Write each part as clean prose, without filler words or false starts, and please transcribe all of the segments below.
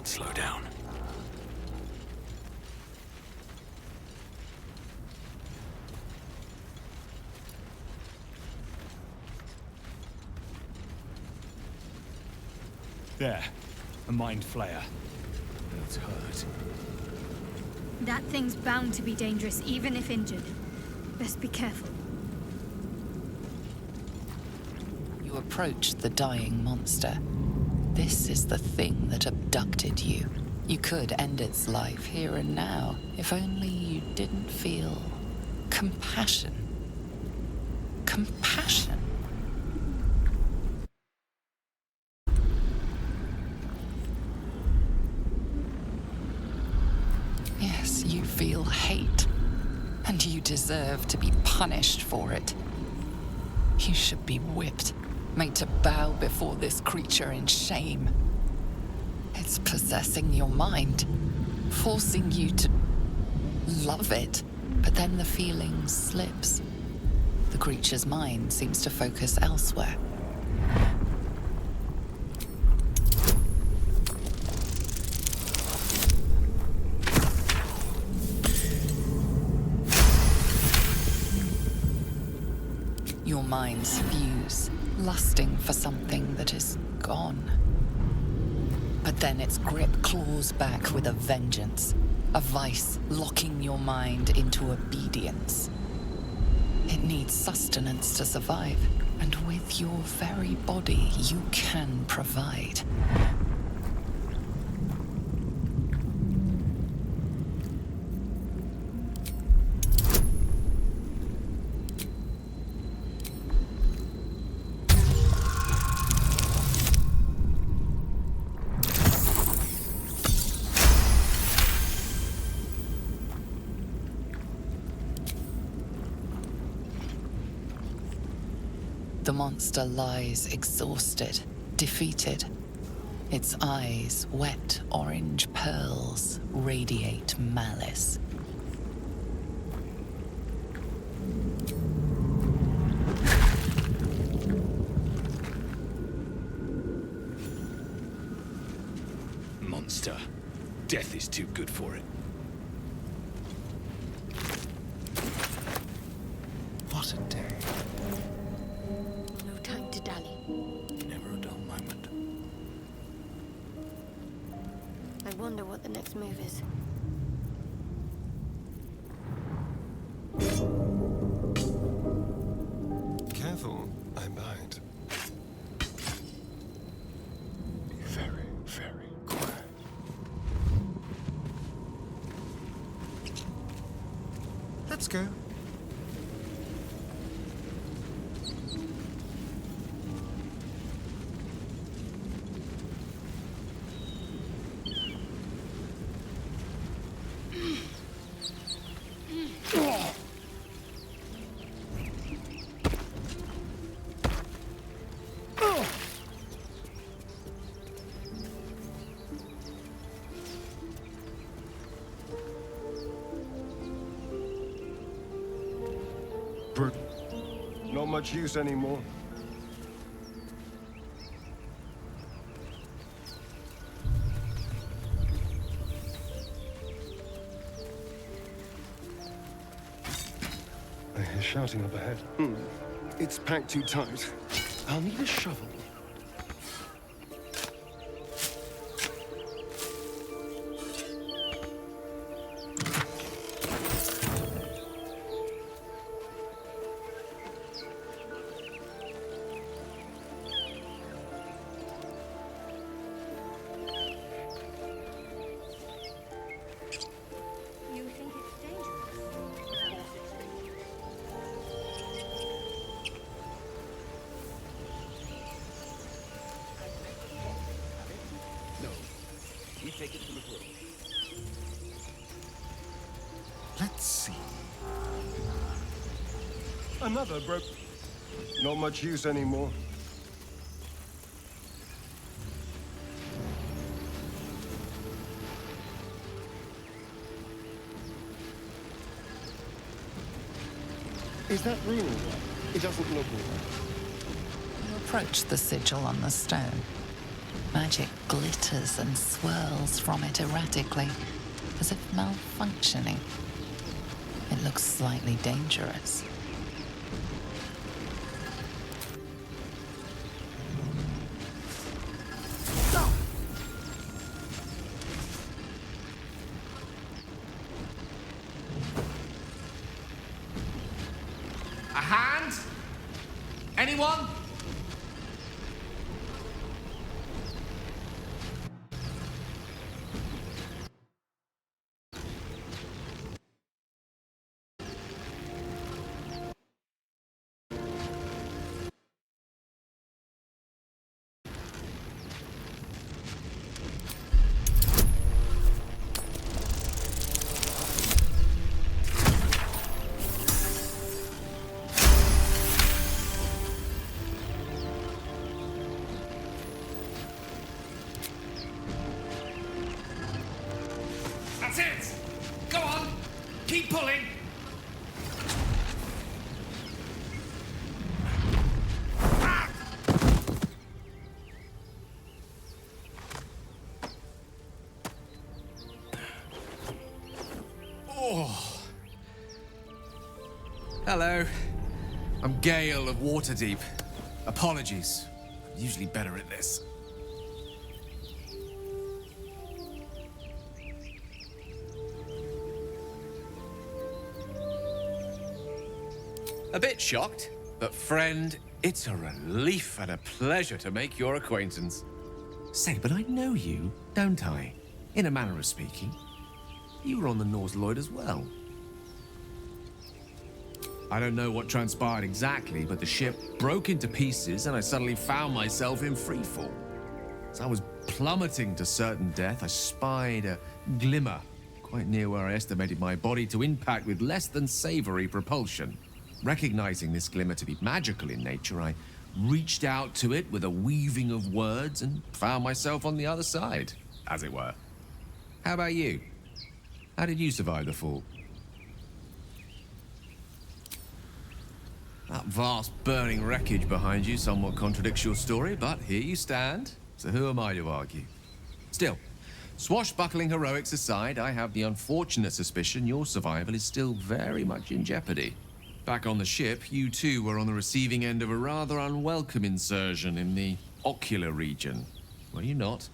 can't slow down. There. A mind flayer. That's hurt. That thing's bound to be dangerous, even if injured. Best be careful. You approach the dying monster. This is the thing that abducted you. You could end its life here and now, if only you didn't feel compassion. Compassion. Yes, you feel hate, and you deserve to be punished for it. You should be whipped, made to bow before this creature in shame. It's possessing your mind, forcing you to love it, but then the feeling slips. The creature's mind seems to focus elsewhere. Your minds fuse, lusting for something that is gone. But then its grip claws back with a vengeance, a vice locking your mind into obedience. It needs sustenance to survive, and with your very body, you can provide. The monster lies exhausted, defeated. Its eyes, wet orange pearls, radiate malice. Monster. Death is too good for it. What a day. No time to dally. Never a dull moment. I wonder what the next move is. Careful, I bite. Be very, very quiet. Let's go. Not much use anymore. I hear shouting up ahead. It's packed too tight. I'll need a shovel. You think it's dangerous? No. We take it to the grove. Let's see. Another broke. Not much use anymore. Is that real? It doesn't look real. You approach the sigil on the stone. Magic glitters and swirls from it erratically, as if malfunctioning. It looks slightly dangerous. A hand? Anyone? That's it! Go on! Keep pulling! Ah! Oh. Hello. I'm Gale of Waterdeep. Apologies. I'm usually better at this. A bit shocked, but friend, it's a relief and a pleasure to make your acquaintance. Say, but I know you, don't I? In a manner of speaking. You were on the Norse Lloyd as well. I don't know what transpired exactly, but the ship broke into pieces and I suddenly found myself in freefall. As I was plummeting to certain death, I spied a glimmer quite near where I estimated my body to impact with less than savory propulsion. Recognizing this glimmer to be magical in nature, I reached out to it with a weaving of words and found myself on the other side, as it were. How about you? How did you survive the fall? That vast burning wreckage behind you somewhat contradicts your story, but here you stand, so who am I to argue? Still, swashbuckling heroics aside, I have the unfortunate suspicion your survival is still very much in jeopardy. Back on the ship, you too were on the receiving end of a rather unwelcome insertion in the ocular region, were you not?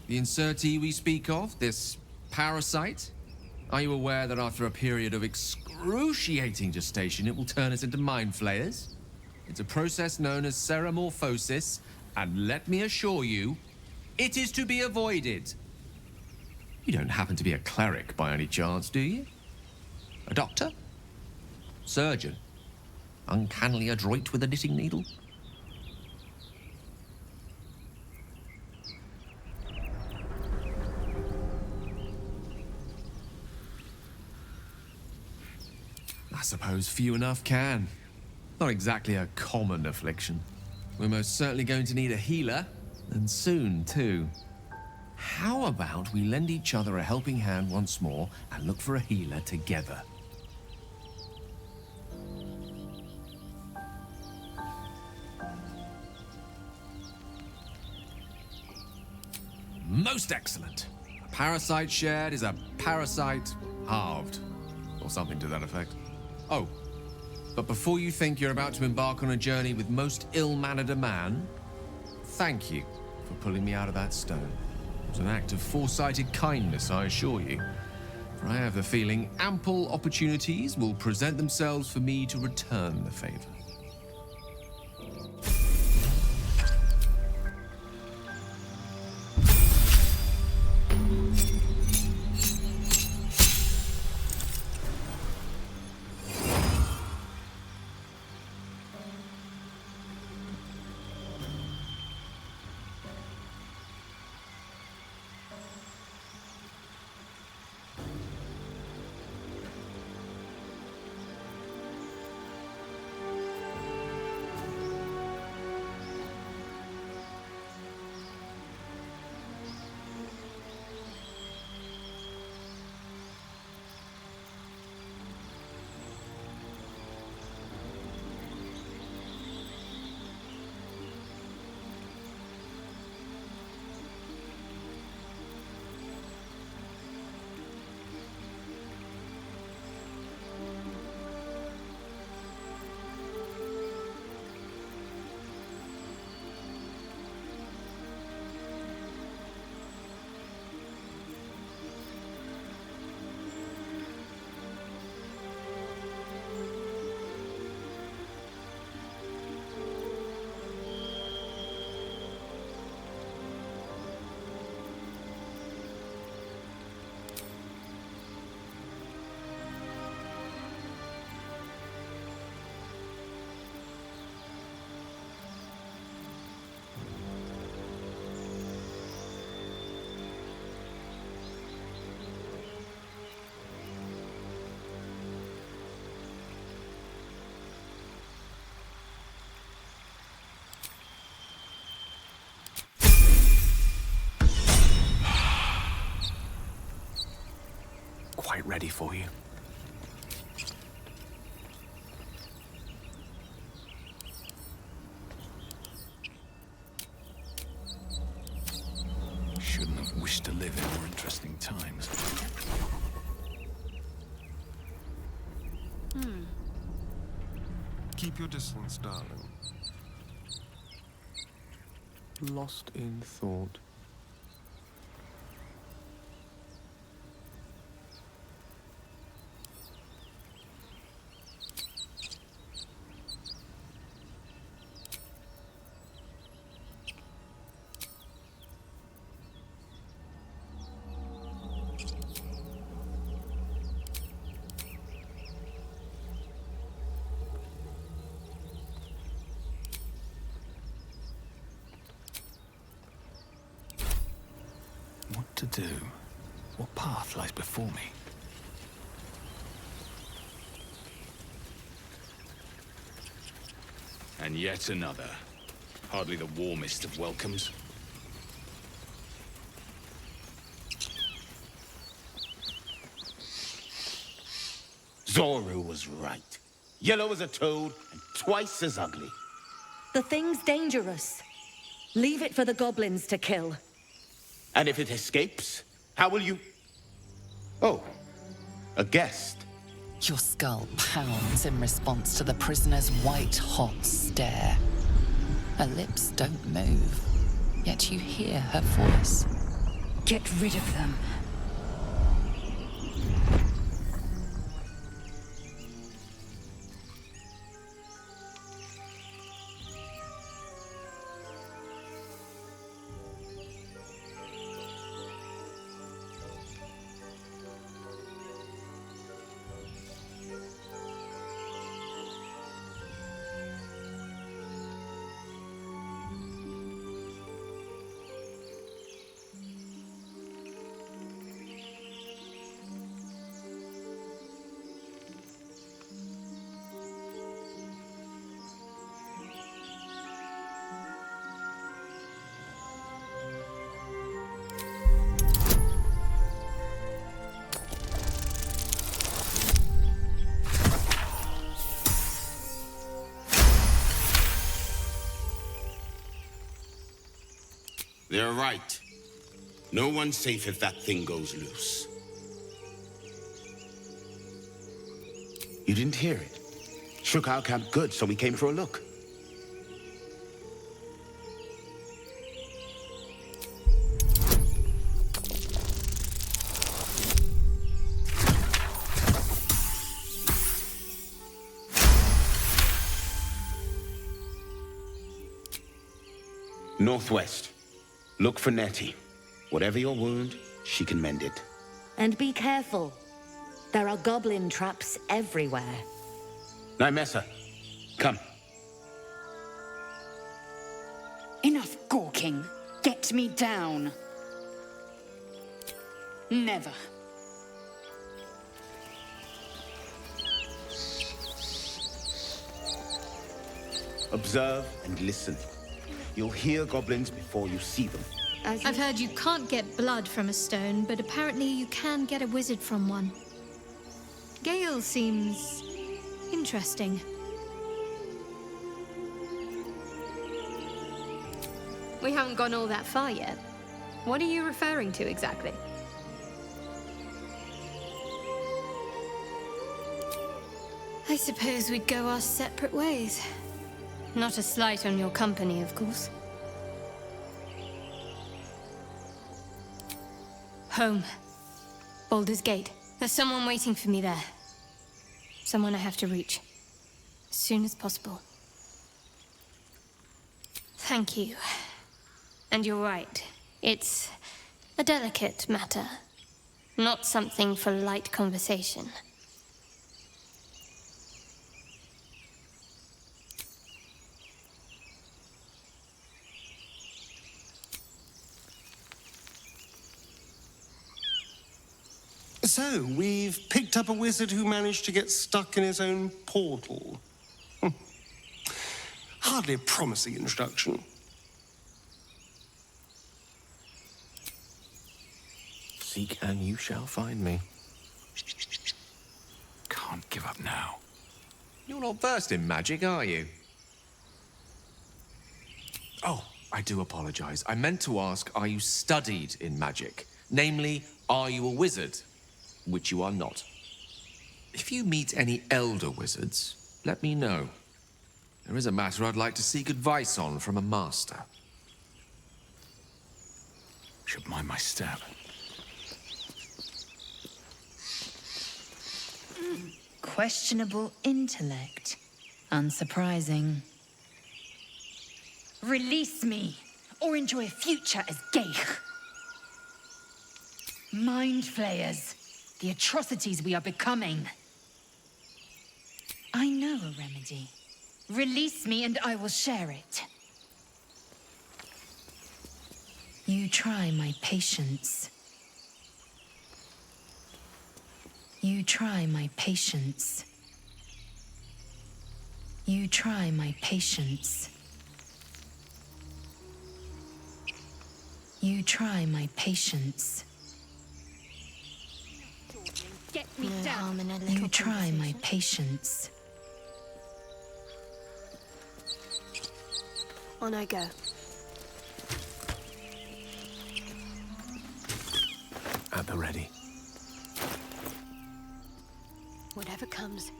The insertee we speak of, this parasite, are you aware that after a period of excruciating gestation, it will turn us into mind flayers? It's a process known as ceramorphosis, and let me assure you, it is to be avoided. You don't happen to be a cleric by any chance, do you? A doctor? Surgeon? Uncannily adroit with a knitting needle? I suppose few enough can. Not exactly a common affliction. We're most certainly going to need a healer, and soon, too. How about we lend each other a helping hand once more and look for a healer together? Most excellent. A parasite shared is a parasite halved, or something to that effect. Oh, but before you think you're about to embark on a journey with most ill-mannered a man, thank you for pulling me out of that stone. It was an act of foresighted kindness, I assure you. For I have the feeling ample opportunities will present themselves for me to return the favor. quite ready for you. Shouldn't have wished to live in more interesting times. Keep your distance, darling. Lost in thought. What to do? What path lies before me? And yet another. Hardly the warmest of welcomes. Zoru was right. Yellow as a toad and twice as ugly. The thing's dangerous. Leave it for the goblins to kill. And if it escapes, how will you... Oh, a guest. Your skull pounds in response to the prisoner's white-hot stare. Her lips don't move, yet you hear her voice. Get rid of them. They're right. No one's safe if that thing goes loose. You didn't hear it? Shook our camp good, so we came for a look. Northwest. Look for Nettie. Whatever your wound, she can mend it. And be careful. There are goblin traps everywhere. Nymessa, come. Enough gawking. Get me down. Never. Observe and listen. You'll hear goblins before you see them. I've heard you can't get blood from a stone, but apparently you can get a wizard from one. Gale seems interesting. We haven't gone all that far yet. What are you referring to exactly? I suppose we'd go our separate ways. Not a slight on your company, of course. Home. Baldur's Gate. There's someone waiting for me there. Someone I have to reach. As soon as possible. Thank you. And you're right. It's a delicate matter. Not something for light conversation. So, we've picked up a wizard who managed to get stuck in his own portal. Hardly a promising introduction. Seek and you shall find me. Can't give up now. You're not versed in magic, are you? Oh, I do apologize. I meant to ask, are you studied in magic? Namely, are you a wizard? Which you are not. If you meet any elder wizards, let me know. There is a matter I'd like to seek advice on from a master. Should mind my step. Questionable intellect. Unsurprising. Release me, or enjoy a future as Geich. Mind flayers. The atrocities we are becoming. I know a remedy. Release me and I will share it. You try my patience. You try my patience. You try my patience. You try my patience. Get me No down. harm in a little You try my conversation. patience. On I go. At the ready. Whatever comes,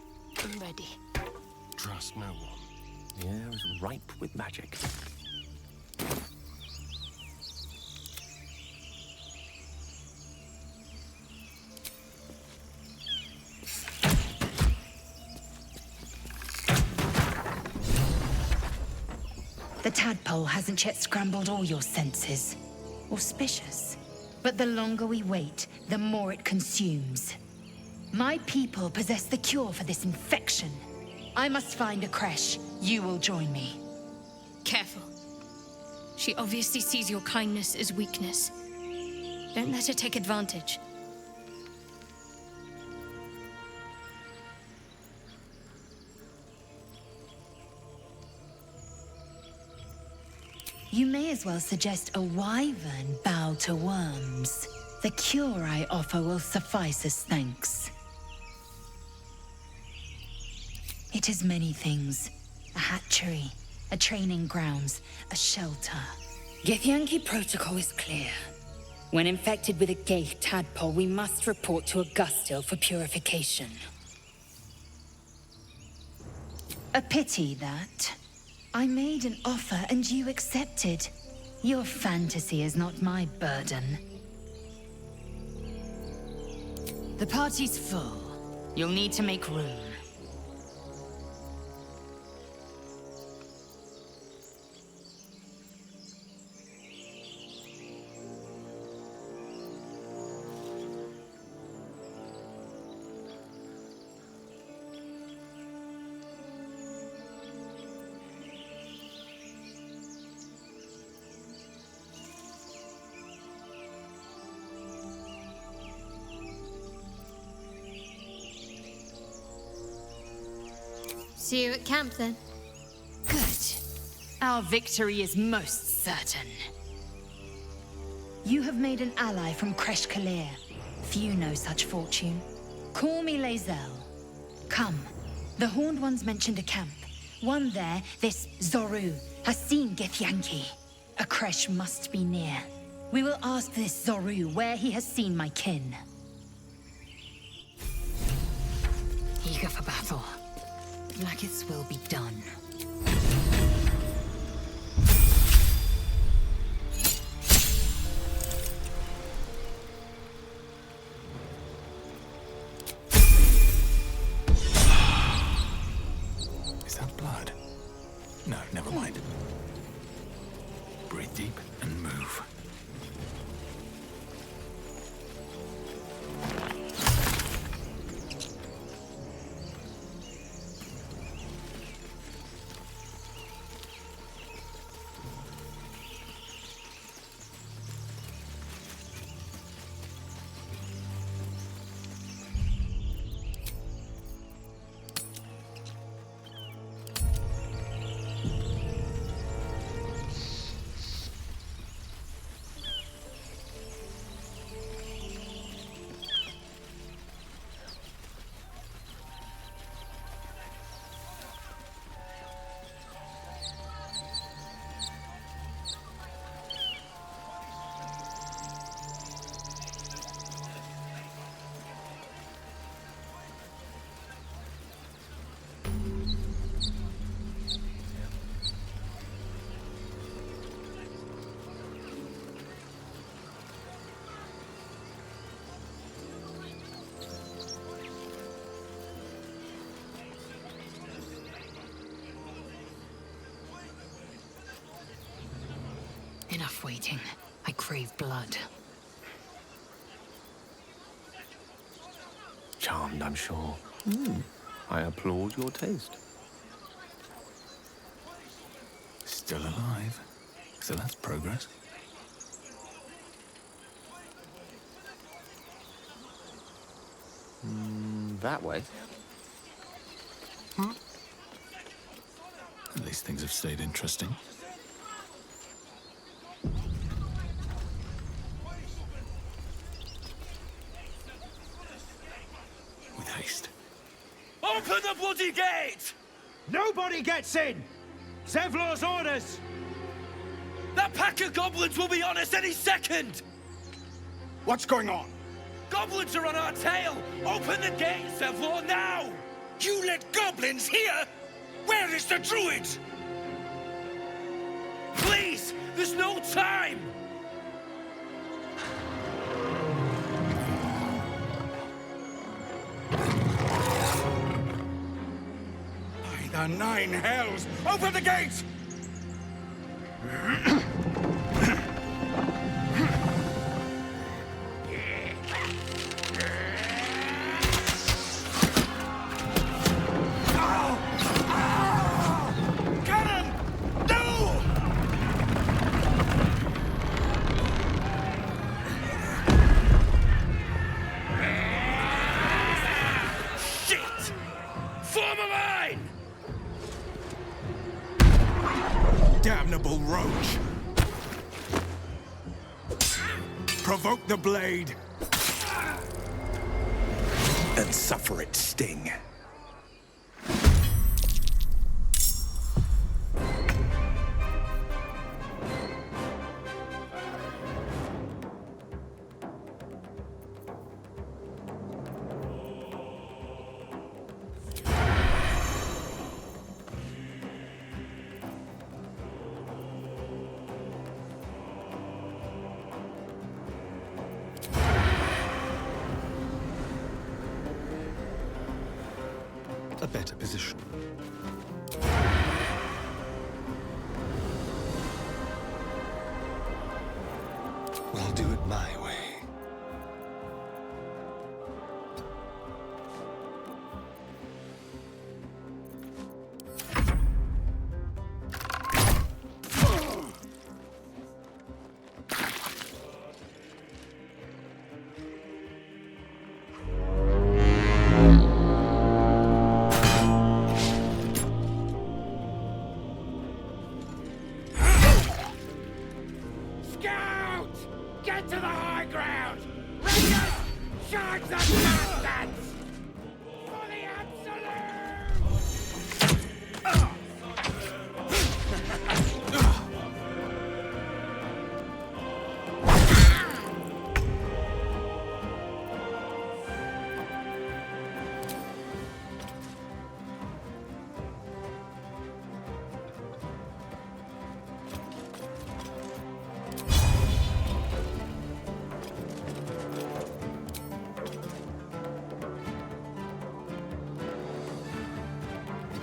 I'm ready. Trust no one. The air is ripe with magic. The tadpole hasn't yet scrambled all your senses. Auspicious. But the longer we wait, the more it consumes. My people possess the cure for this infection. I must find a creche. You will join me. Careful. She obviously sees your kindness as weakness. Don't let her take advantage. You may as well suggest a wyvern bow to worms. The cure I offer will suffice as thanks. It is many things. A hatchery, a training grounds, a shelter. Githyanki protocol is clear. When infected with a Geich tadpole, we must report to Augustil for purification. A pity that. I made an offer and you accepted. Your fantasy is not my burden. The party's full. You'll need to make room. See you at camp then. Good. Our victory is most certain. You have made an ally from Kresh Kalir. Few know such fortune. Call me Lae'zel. Come. The Horned Ones mentioned a camp. One there, this Zoru, has seen Githyanki. A Kresh must be near. We will ask this Zoru where he has seen my kin. Eager for battle. Blackith's will be done. Is that blood? No, never mind. Breathe deep and move. Enough waiting. I crave blood. Charmed, I'm sure. I applaud your taste. Still alive. So that's progress. That way. At least things have stayed interesting. With haste. Open the bloody gate! Nobody gets in! Zevlor's orders! That pack of goblins will be on us any second! What's going on? Goblins are on our tail! Open the gate, Zevlor, now! You let goblins here? Where is the druid? Please! There's no time! By the nine hells! Open the gate! Damnable roach! Provoke the blade! And suffer its sting. A better position. We'll do it my way. Get to the high ground! Rangers! Charge the bastards! For the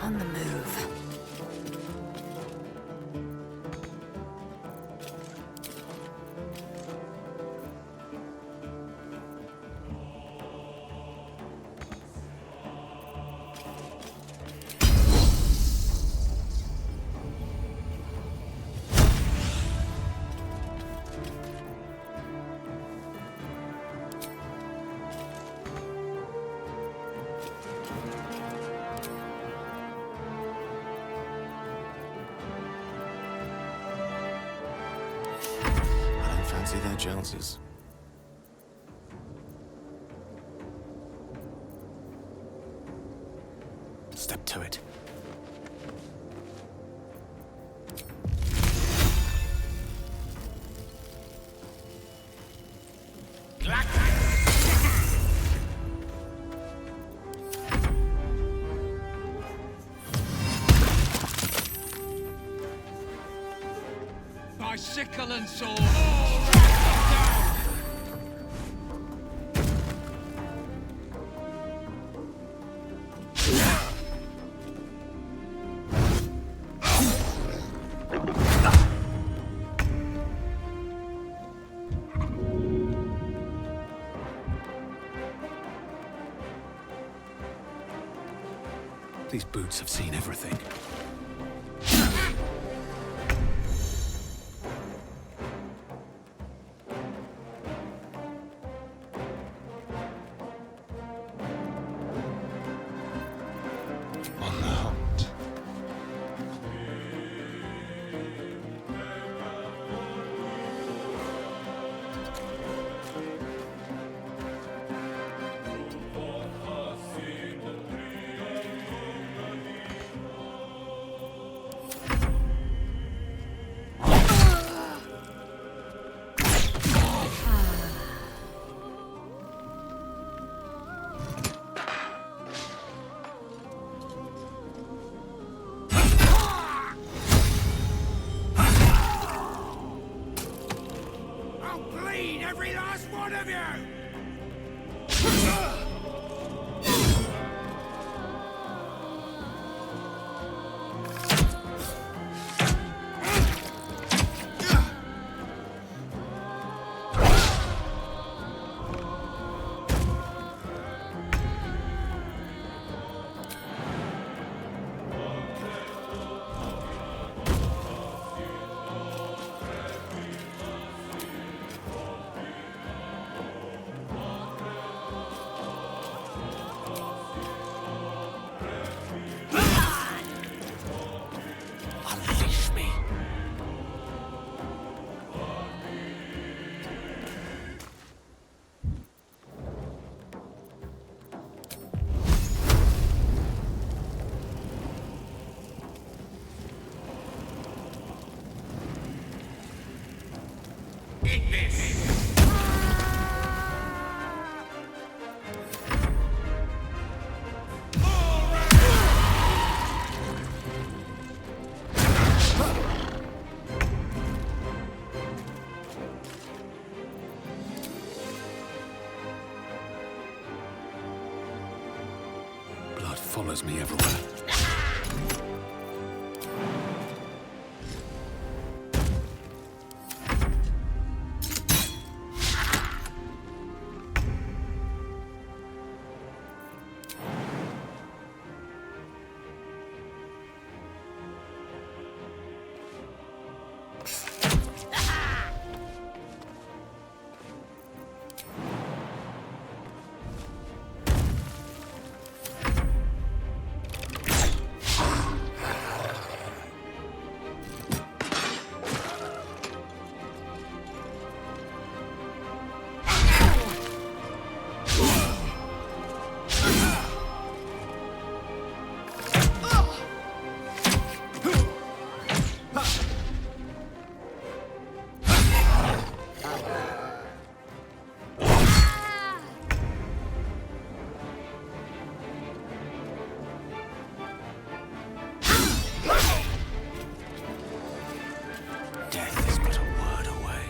On the move. Fancy their chances. Step to it. By sickle and sword! These boots have seen everything. On the hunt. I'll bleed every last one of you! Unleash me. Eat this! Blood follows me everywhere. Death is but a word away.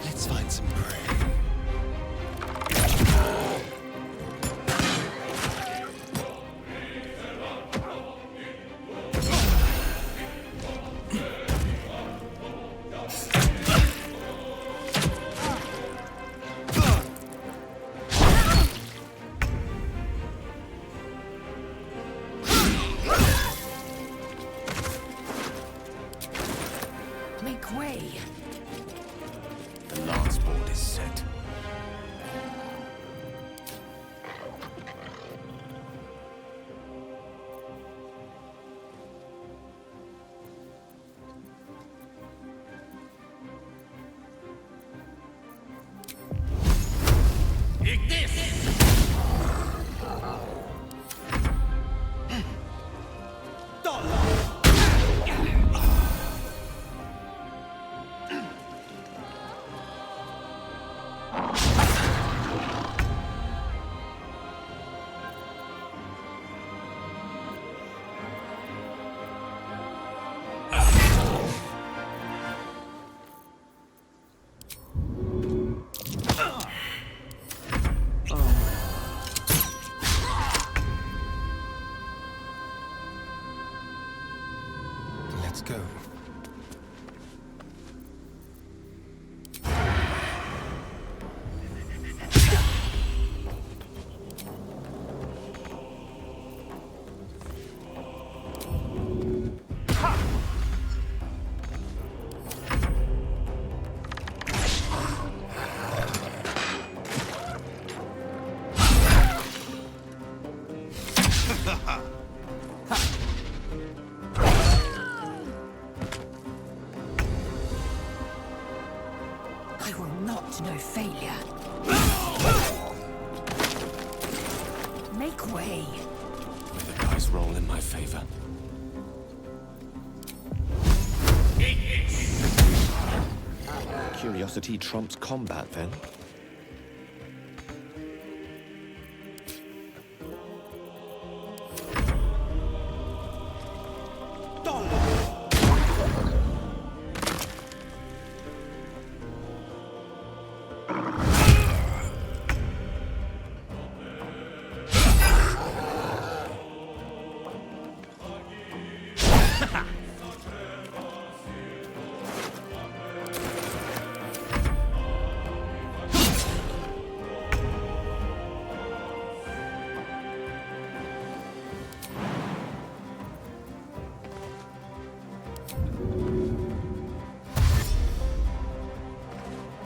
Let's find some prey. Make way. The lance board is set. Let's go. I will not know failure. Make way. May the dice roll in my favor. Curiosity trumps combat, then?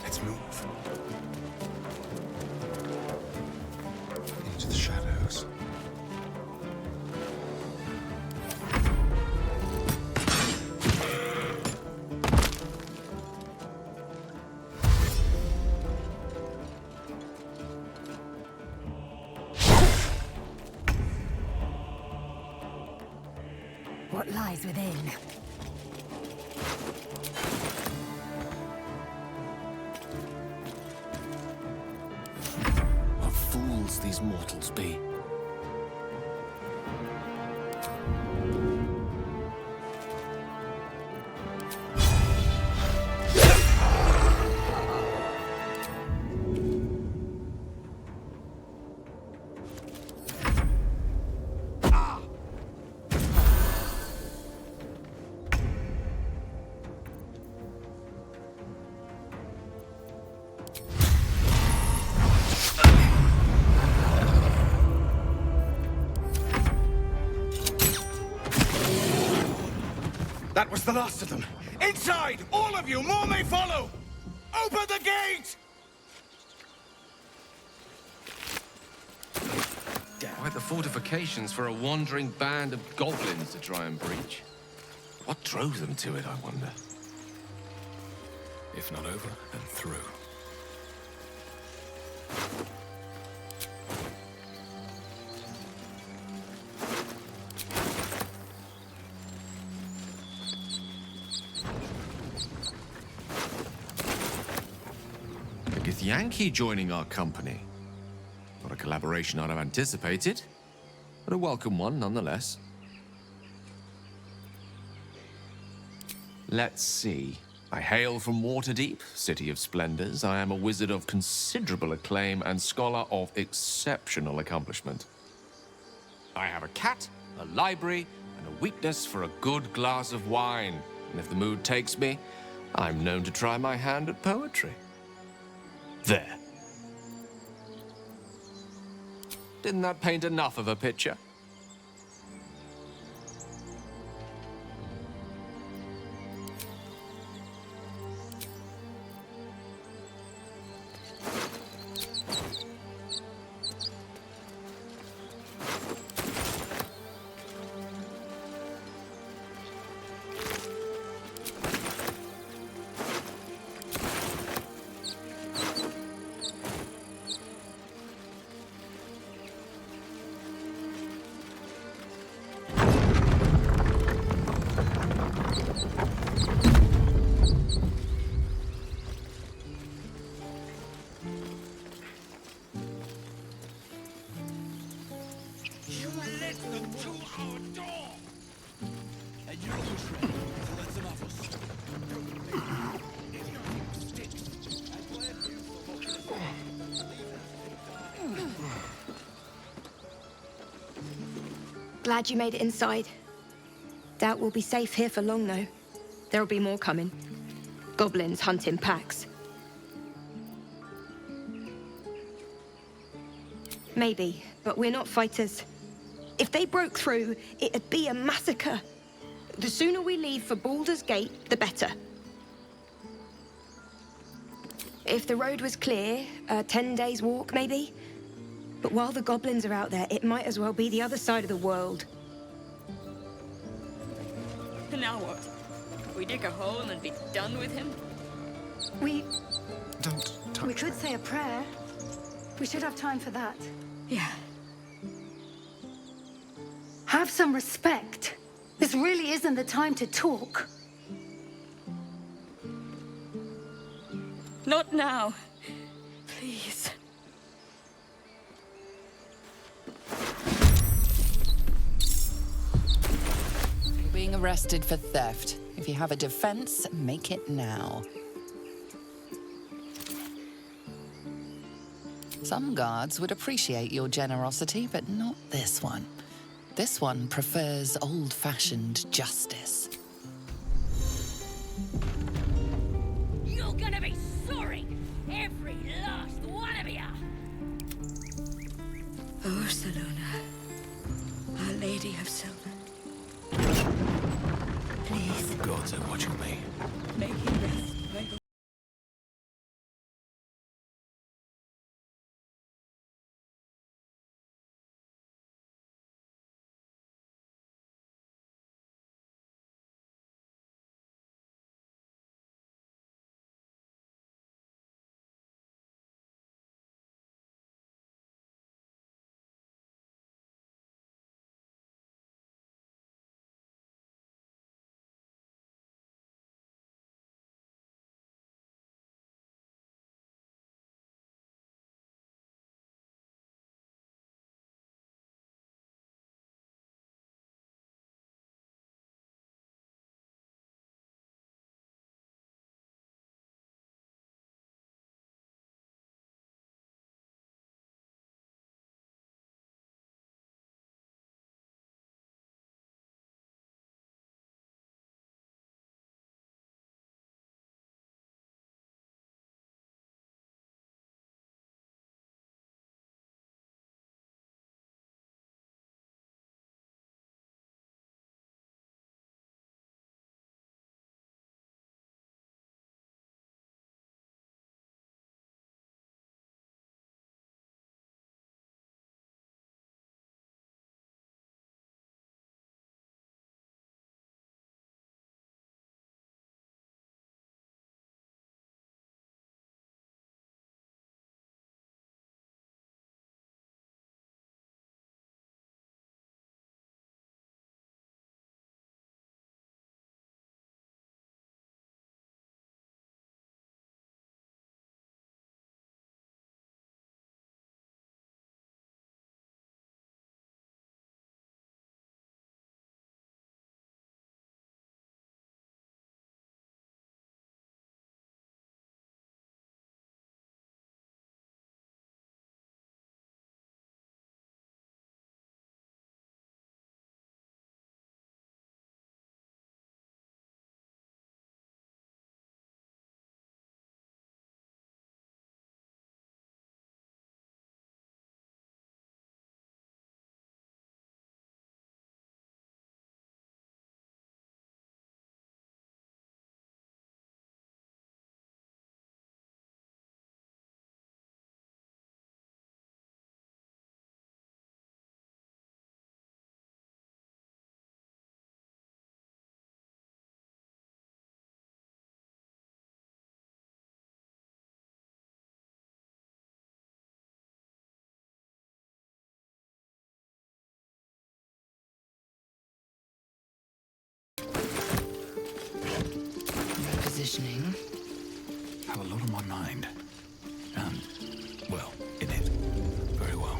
Let's move. Into the shadows. What lies within? What fools these mortals be. That was the last of them. Inside! All of you! More may follow! Open the gate! Quite the fortifications for a wandering band of goblins to try and breach. What drove them to it, I wonder? If not over, then through. With Yankee joining our company. Not a collaboration I'd have anticipated, but a welcome one nonetheless. Let's see. I hail from Waterdeep, city of splendors. I am a wizard of considerable acclaim and scholar of exceptional accomplishment. I have a cat, a library, and a weakness for a good glass of wine. And if the mood takes me, I'm known to try my hand at poetry. There. Didn't that paint enough of a picture? glad you made it inside. Doubt we'll be safe here for long, though. There'll be more coming. Goblins hunt in packs. Maybe, but we're not fighters. If they broke through, it'd be a massacre. The sooner we leave for Baldur's Gate, the better. If the road was clear, 10 days' walk, maybe? But while the goblins are out there, it might as well be the other side of the world. Now what? We dig a hole and be done with him? Don't touch We could say a prayer. We should have time for that. Yeah. Have some respect. This really isn't the time to talk. Not now. Please. You're being arrested for theft. If you have a defense, make it now. Some guards would appreciate your generosity, but not this one. This one prefers old-fashioned justice. You're gonna be sorry, every last one of you. Oh, Salona. Our Lady of Silver. Please. Gods are watching me. Make him rest. Positioning. Have a lot on my mind. And, well, in it. Very well.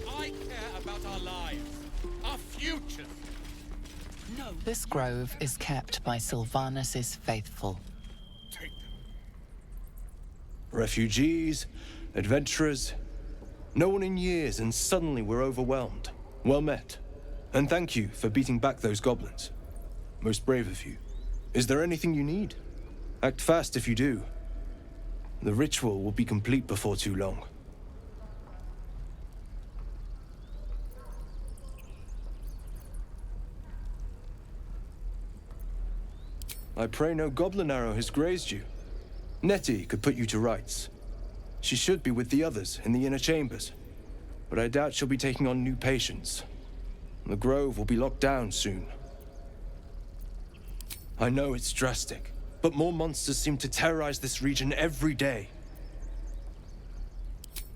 I care about our lives, our future. No. This grove is kept by Sylvanus' faithful. Refugees, adventurers, no one in years, and suddenly we're overwhelmed. Well met. And thank you for beating back those goblins. Most brave of you. Is there anything you need? Act fast if you do. The ritual will be complete before too long. I pray no goblin arrow has grazed you. Nettie could put you to rights. She should be with the others in the inner chambers, but I doubt she'll be taking on new patients. The grove will be locked down soon. I know it's drastic, but more monsters seem to terrorize this region every day.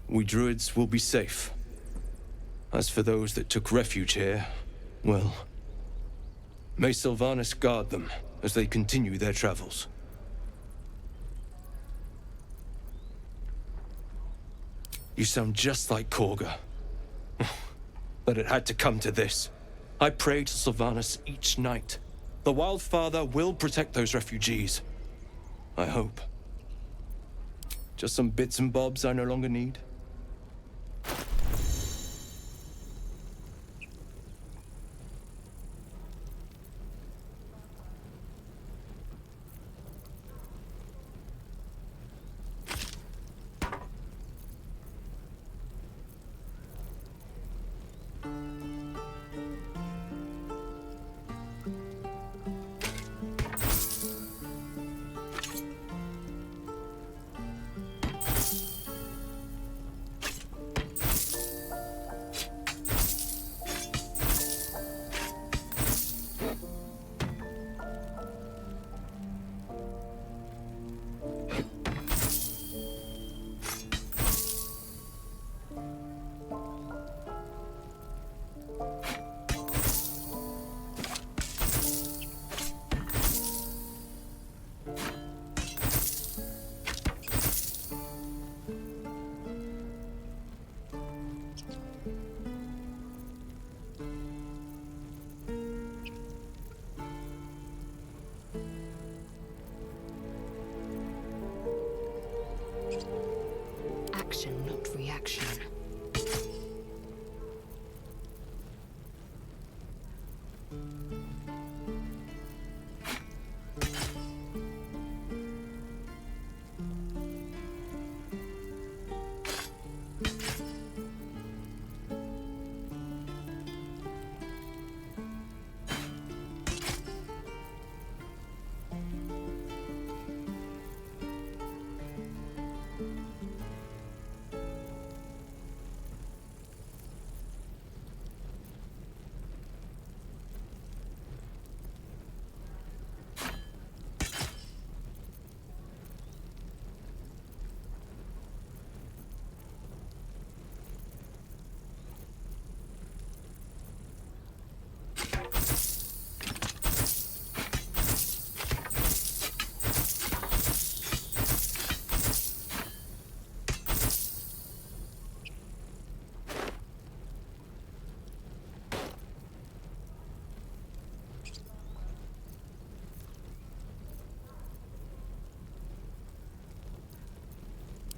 We druids will be safe. As for those that took refuge here, well, may Sylvanas guard them as they continue their travels. You sound just like Korga. But it had to come to this. I pray to Sylvanas each night. The Wildfather will protect those refugees. I hope. Just some bits and bobs I no longer need. Action, not reaction.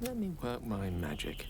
Let me work my magic.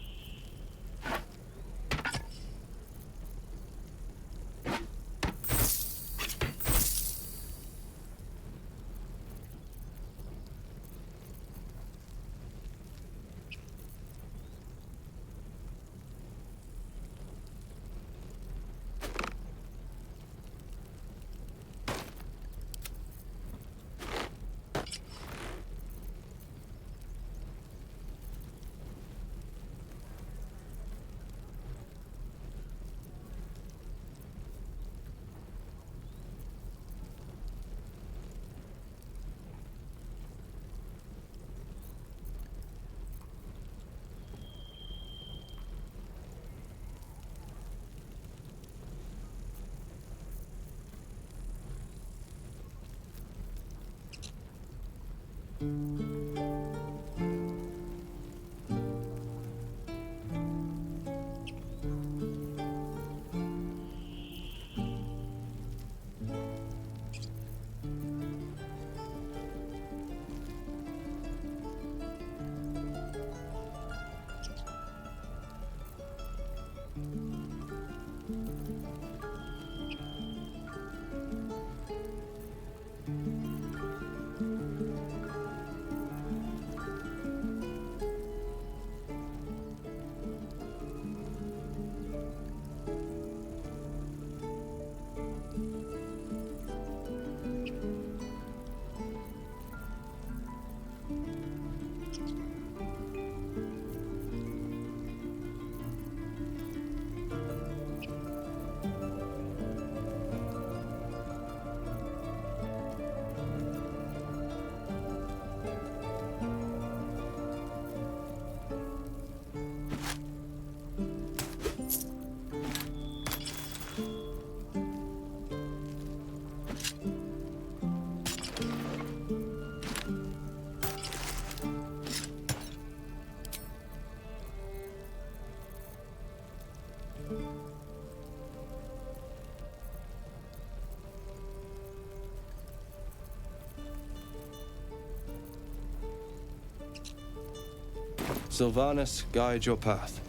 Sylvanas, guide your path.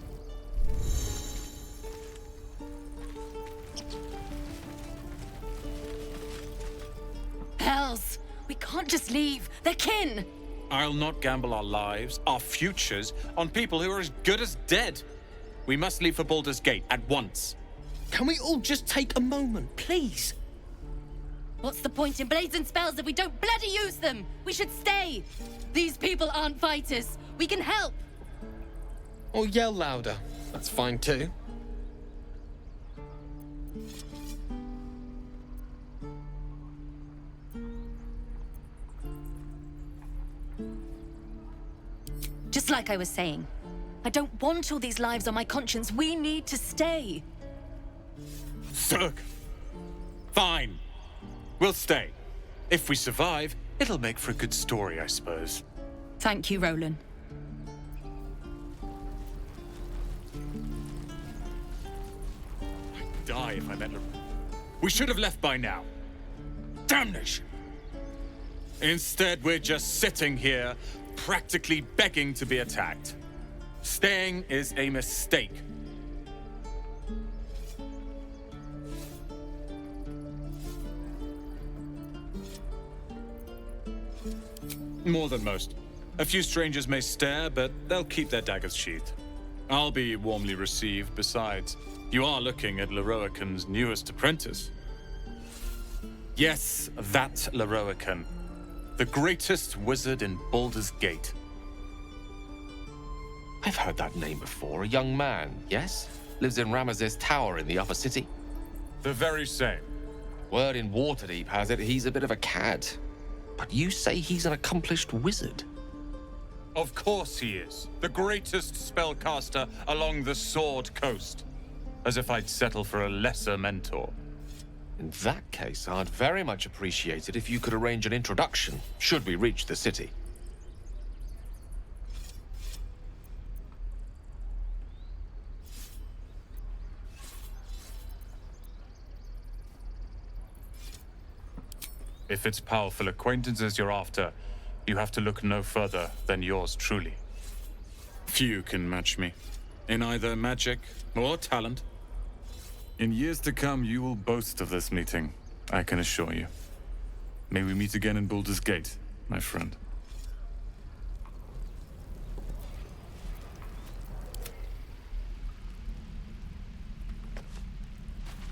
Hells! We can't just leave. They're kin! I'll not gamble our lives, our futures, on people who are as good as dead. We must leave for Baldur's Gate at once. Can we all just take a moment, please? What's the point in blades and spells if we don't bloody use them? We should stay. These people aren't fighters. We can help. Or yell louder. That's fine too. Just like I was saying, I don't want all these lives on my conscience. We need to stay. Zerg. Fine. We'll stay. If we survive, it'll make for a good story, I suppose. Thank you, Roland. I'd die if I met her. We should have left by now. Damnation! Instead, we're just sitting here, practically begging to be attacked. Staying is a mistake. More than most. A few strangers may stare, but they'll keep their daggers sheathed. I'll be warmly received. Besides, you are looking at Leroican's newest apprentice. Yes, that Leroican. The greatest wizard in Baldur's Gate. I've heard that name before. A young man, yes? Lives in Ramazes Tower in the upper city. The very same. Word in Waterdeep has it he's a bit of a cad. But you say he's an accomplished wizard. Of course he is. The greatest spellcaster along the Sword Coast. As if I'd settle for a lesser mentor. In that case, I'd very much appreciate it if you could arrange an introduction, should we reach the city. If it's powerful acquaintances you're after, you have to look no further than yours truly. Few can match me, in either magic or talent. In years to come, you will boast of this meeting, I can assure you. May we meet again in Baldur's Gate, my friend.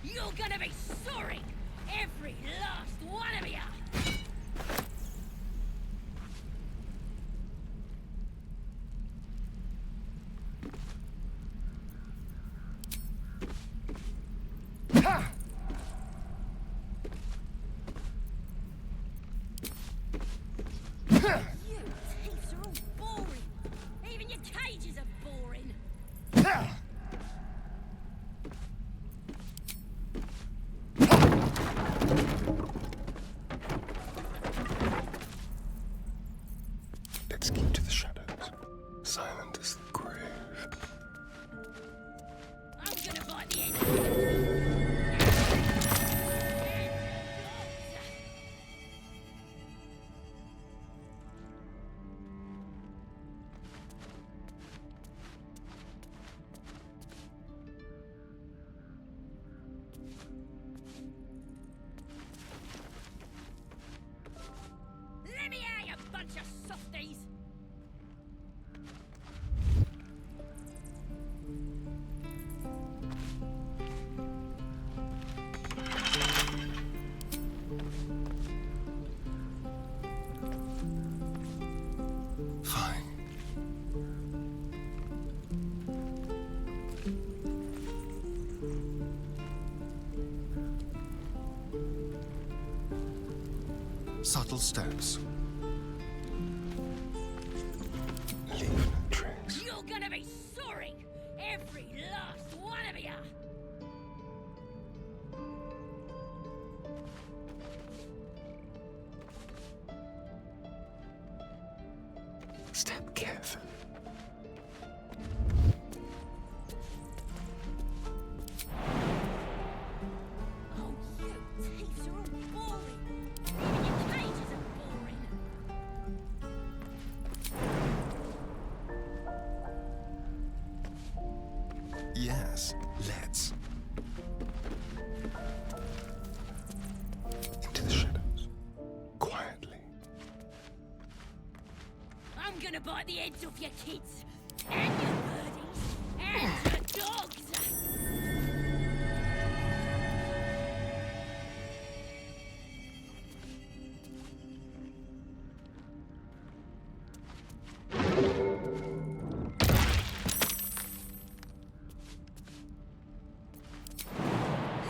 You're gonna be sorry! Every last one of you! You thieves are all boring! Even your cages are boring! Let's keep to the shadows. Silent as the grave. I'm gonna bite the end. Let me out, you bunch of softies! Fine. Subtle steps. Leave no trace. You're gonna be sorry! Every last one of you! Step carefully. Oh, you thieves are all boring! Even your cages are boring! Yes, let's. Into the shadows. Quietly. I'm gonna bite the heads off your kids, and your birdies, and your dogs!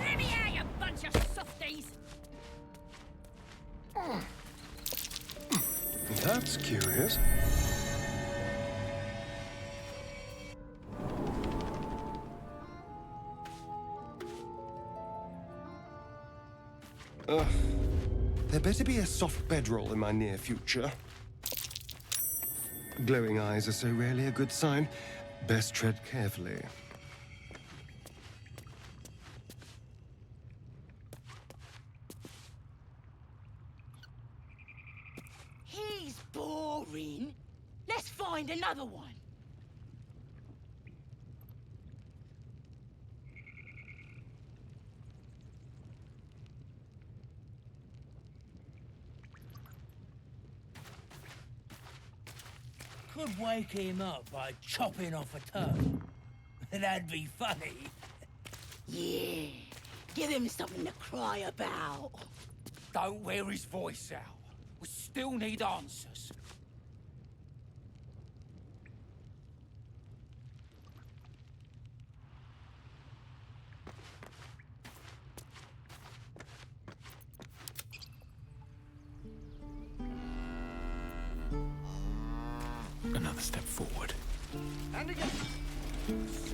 Let me out, you bunch of softies! That's curious. There better be a soft bedroll in my near future. Glowing eyes are so rarely a good sign. Best tread carefully. He's boring. Let's find another one. Could wake him up by chopping off a toe. That'd be funny. Yeah, give him something to cry about. Don't wear his voice out. We still need answers. Another step forward. And again.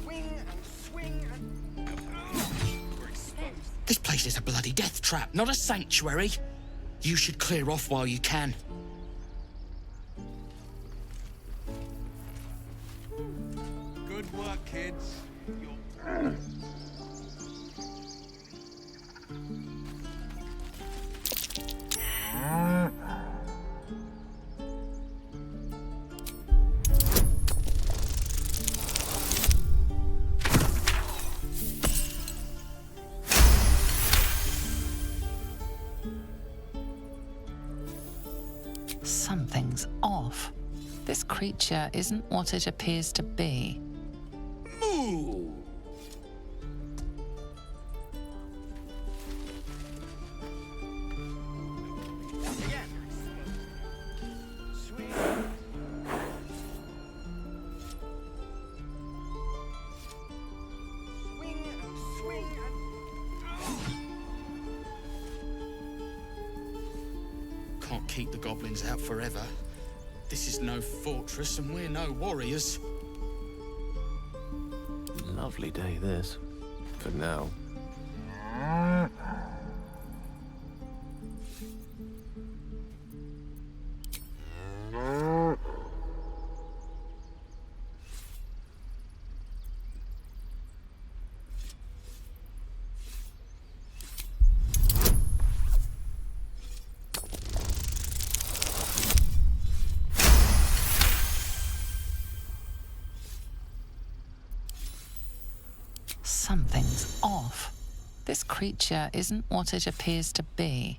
Swing and swing and... This place is a bloody death trap, not a sanctuary. You should clear off while you can. Good work, kids. Something's off. This creature isn't what it appears to be. Moo! Can't keep the goblins out forever. This is no fortress and we're no warriors. Lovely day, this. For now. Something's off. This creature isn't what it appears to be.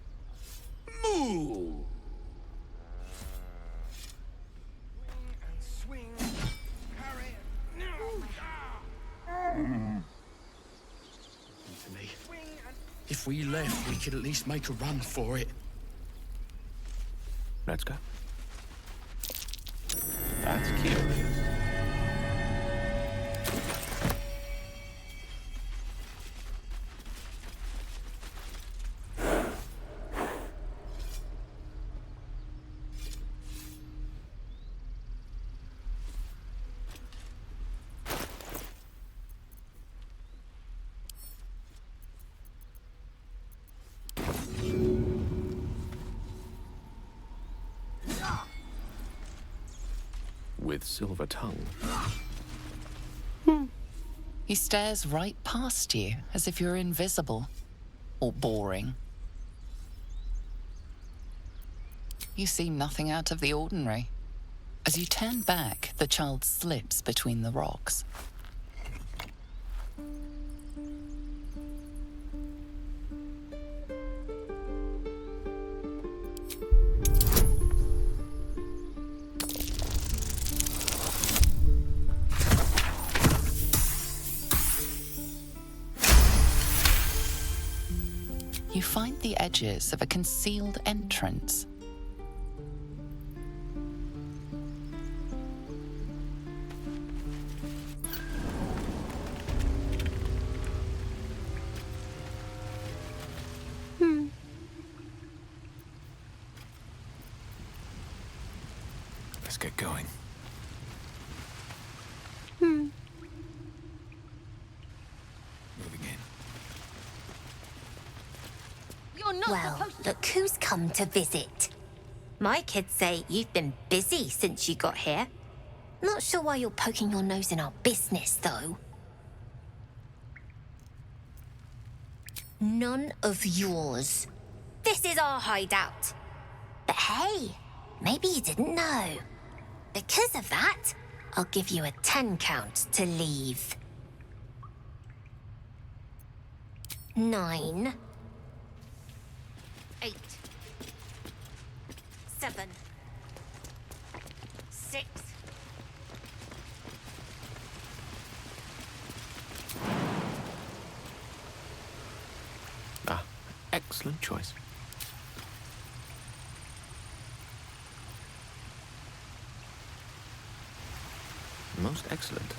Moo! To me. If we left, we could at least make a run for it. Let's go. That's curious. With silver tongue. He stares right past you, as if you're invisible. Or boring. You see nothing out of the ordinary. As you turn back, the child slips between the rocks. find the edges of a concealed entrance. Let's get going. Moving in. You're not well, look who's come to visit. My kids say you've been busy since you got here. Not sure why you're poking your nose in our business, though. None of yours. This is our hideout. But hey, maybe you didn't know. Because of that, I'll give you a 10 count to leave. 9, 8, 7, 6. Ah, excellent choice. Most excellent.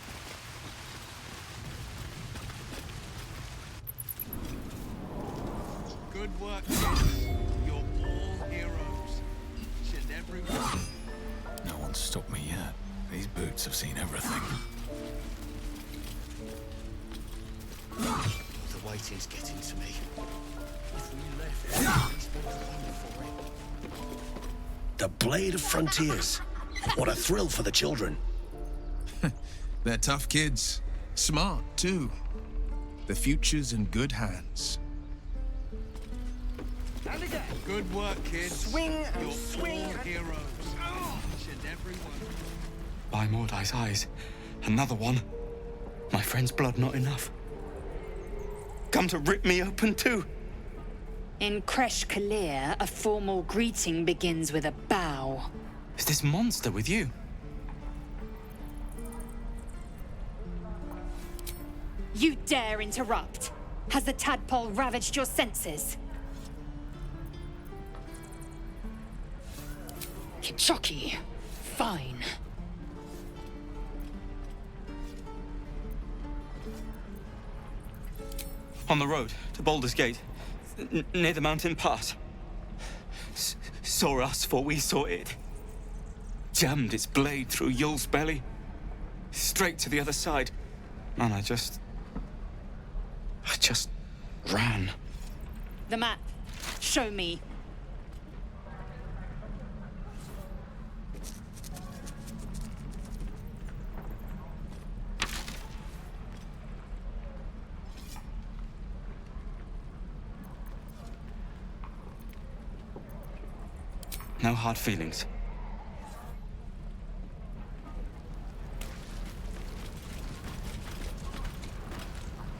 Good work, kids. You're all heroes. Each and every one. No one's stopped me yet. These boots have seen everything. The waiting's getting to me. If we left, these men would wonder for it. The Blade of Frontiers. What a thrill for the children. They're tough kids. Smart, too. The future's in good hands. And again. Good work, kids. Swing and You're swing all and- heroes. Each and every one. By Mordai's eyes, another one. My friend's blood not enough. Come to rip me open too. In Kresh Kalir, a formal greeting begins with a bow. Is this monster with you? You dare interrupt? Has the tadpole ravaged your senses? Kichoki. Fine. On the road to Baldur's Gate, near the mountain pass. Saw us for we saw it. Jammed its blade through Yul's belly. Straight to the other side. And I just ran. The map. Show me. No hard feelings.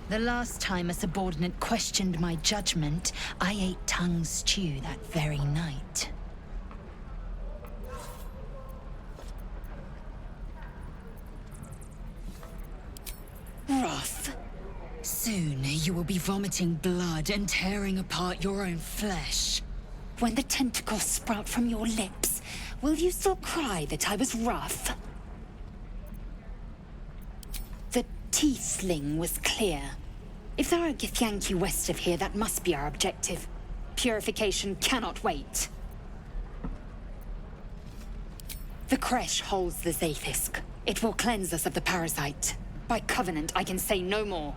The last time a subordinate questioned my judgment, I ate tongue stew that very night. Rough. Soon you will be vomiting blood and tearing apart your own flesh. When the tentacles sprout from your lips, will you still cry that I was rough? The tiefling was clear. If there are Githyanki west of here, that must be our objective. Purification cannot wait. The Kresh holds the Zaithisk. It will cleanse us of the parasite. By covenant, I can say no more.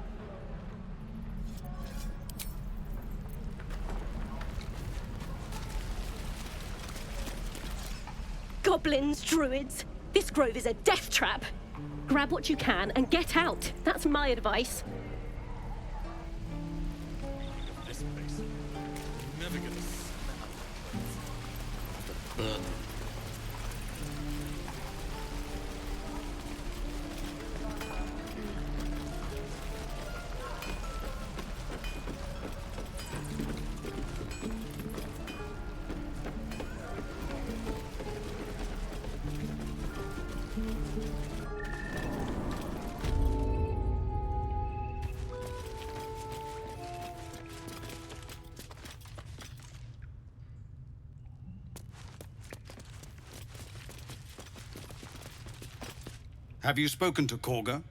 Goblins, druids. This grove is a death trap. Grab what you can and get out. That's my advice. This place. Never gonna burn. Have you spoken to Korga?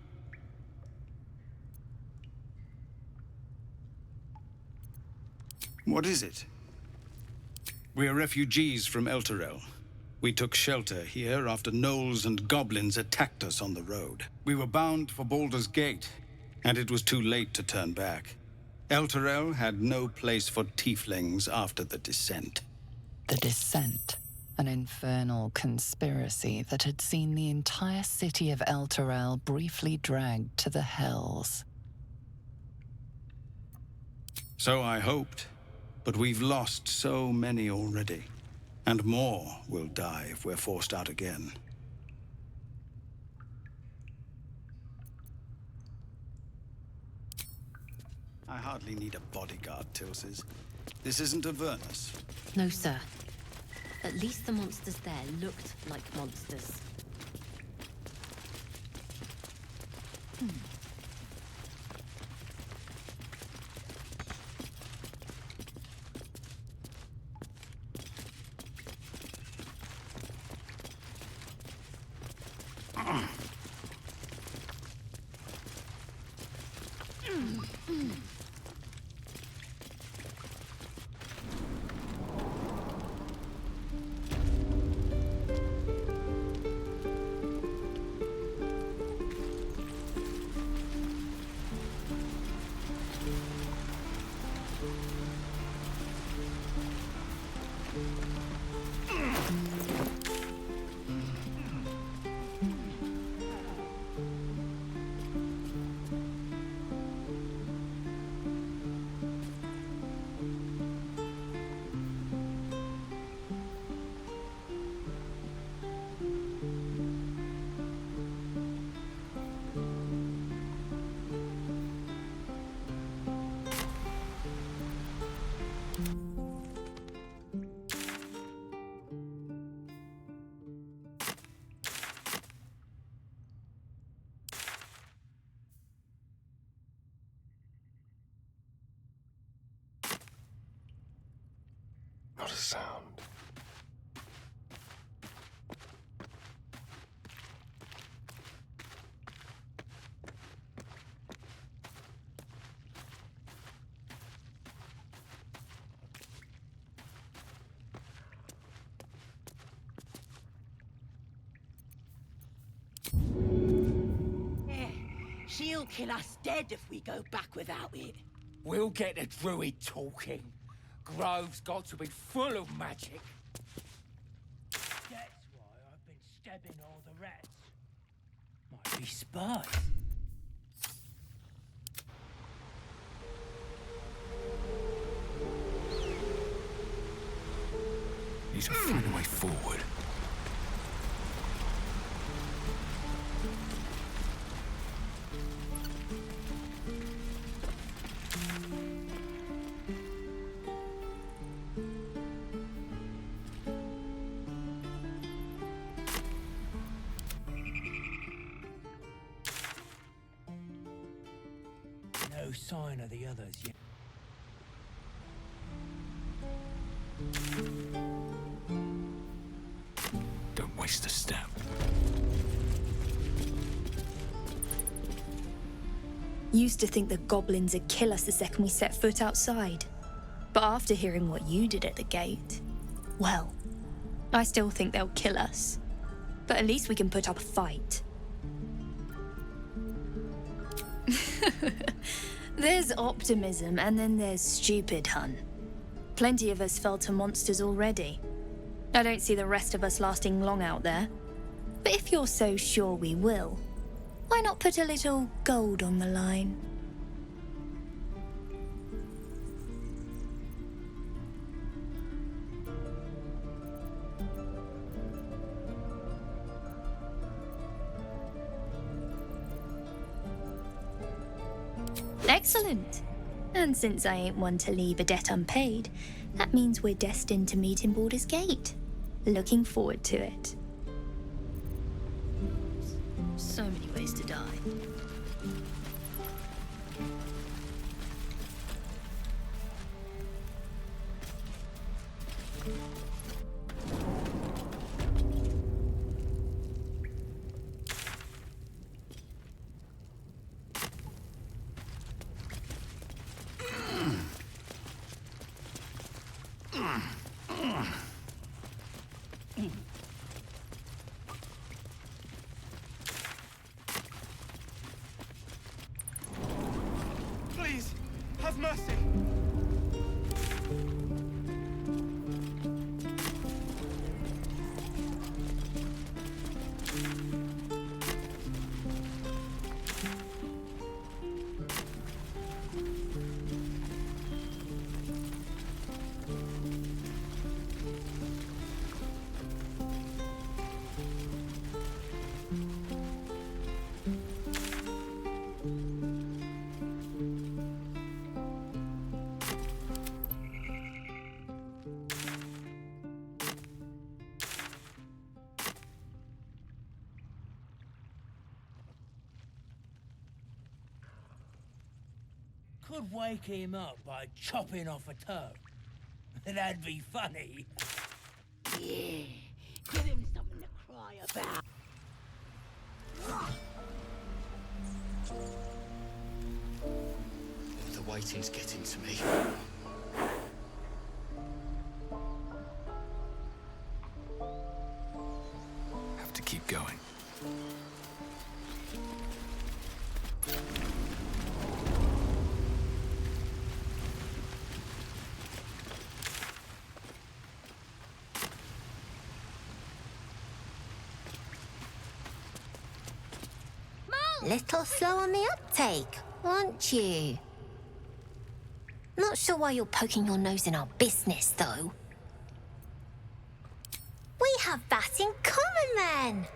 What is it? We are refugees from Elturel. We took shelter here after gnolls and goblins attacked us on the road. We were bound for Baldur's Gate, and it was too late to turn back. Elturel had no place for tieflings after the Descent. The Descent, an infernal conspiracy that had seen the entire city of Elturel briefly dragged to the Hells. So I hoped, but we've lost so many already. And more will die if we're forced out again. I hardly need a bodyguard, Tilses. This isn't Avernus. No, sir. At least the monsters there looked like monsters. Not a sound. She'll kill us dead if we go back without it. We'll get the druid talking. Grove's got to be full of magic. That's why I've been stabbing all the rats. Might be spies. Need to find a way forward. No sign of the others yet. Don't waste a step. Used to think the goblins would kill us the second we set foot outside. But after hearing what you did at the gate, well, I still think they'll kill us. But at least we can put up a fight. There's optimism, and then there's stupid, hun. Plenty of us fell to monsters already. I don't see the rest of us lasting long out there. But if you're so sure we will, why not put a little gold on the line? Excellent. And since I ain't one to leave a debt unpaid, that means we're destined to meet in Baldur's Gate. Looking forward to it. So many ways to die. have mercy! Could wake him up by chopping off a toe. That'd be funny. Yeah, give him something to cry about. The waiting's getting to me. Have to keep going. Little slow on the uptake, aren't you? Not sure why you're poking your nose in our business, though. We have that in common, then.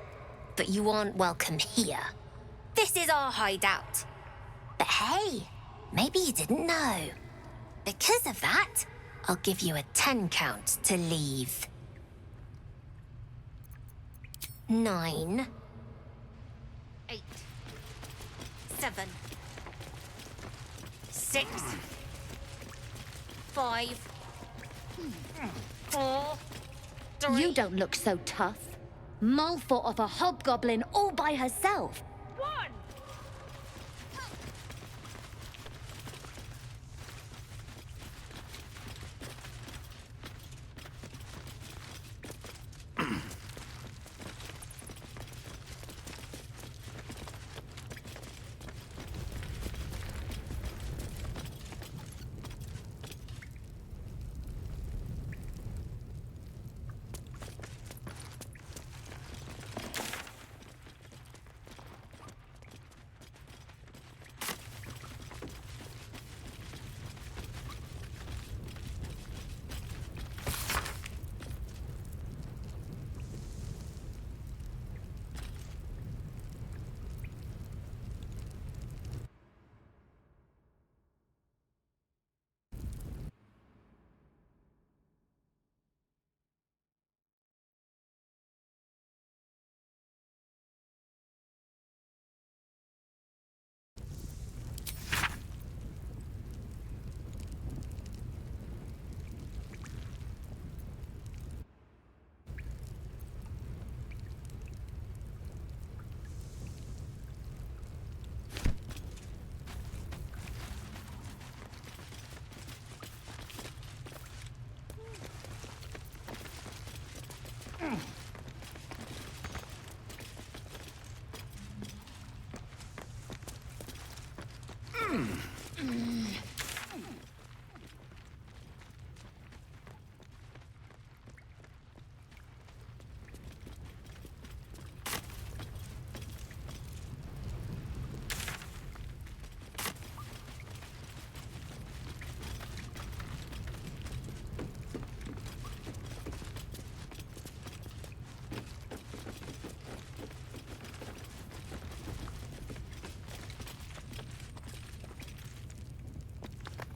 But you aren't welcome here. This is our hideout. But hey, maybe you didn't know. Because of that, I'll give you a 10 count to leave. 9. 8. 7. 6. 5. 4. 3. You don't look so tough. Mull fought off a hobgoblin all by herself. 1.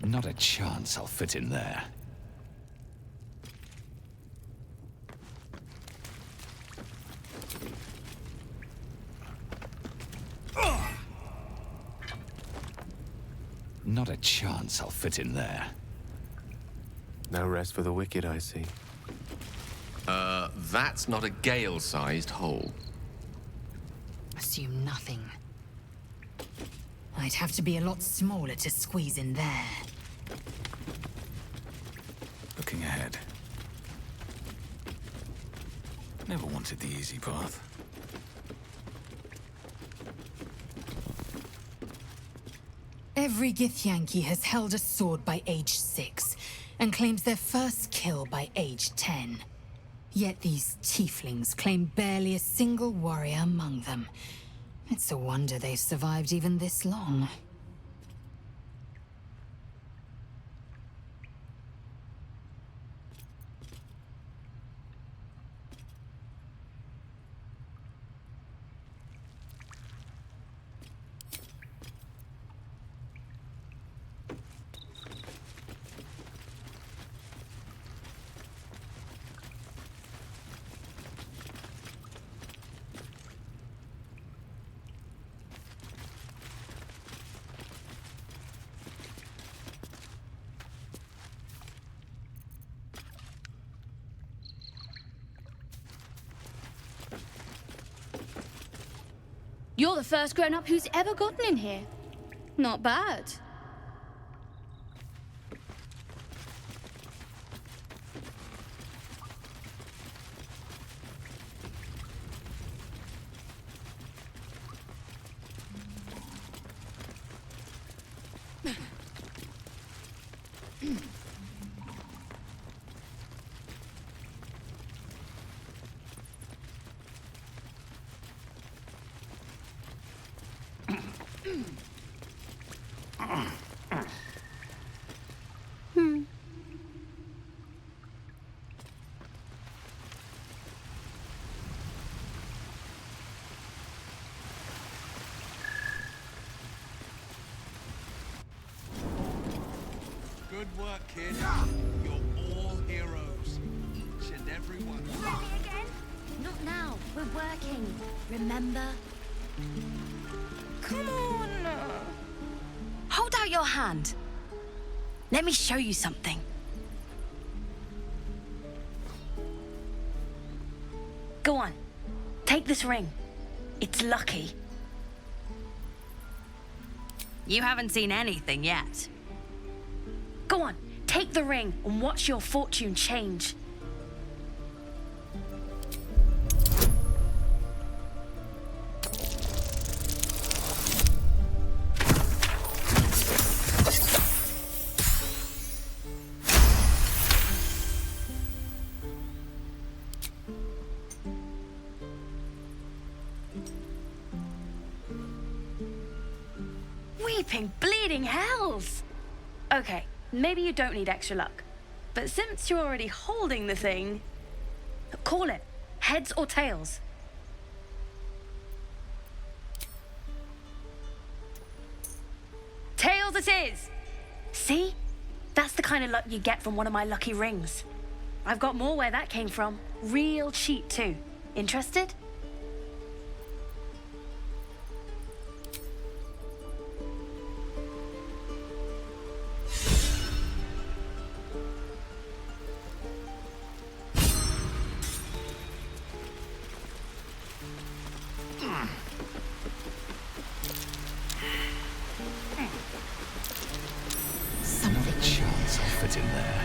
Not a chance I'll fit in there. Not a chance I'll fit in there. No rest for the wicked, I see. That's not a Gale-sized hole. Assume nothing. I'd have to be a lot smaller to squeeze in there. Looking ahead. Never wanted the easy path. Every Githyanki has held a sword by age 6, and claims their first kill by age 10. Yet these tieflings claim barely a single warrior among them. It's a wonder they've survived even this long. You're the first grown-up who's ever gotten in here. Not bad. Good work, kid. You're all heroes. Each and every one. Ready again? Not now. We're working. Remember? Come on! Hold out your hand. Let me show you something. Go on. Take this ring. It's lucky. You haven't seen anything yet. Go on, take the ring and watch your fortune change. Weeping, bleeding hells! Okay. Maybe you don't need extra luck. But since you're already holding the thing, call it. Heads or tails. Tails it is! See? That's the kind of luck you get from one of my lucky rings. I've got more where that came from. Real cheap too. Interested? In there.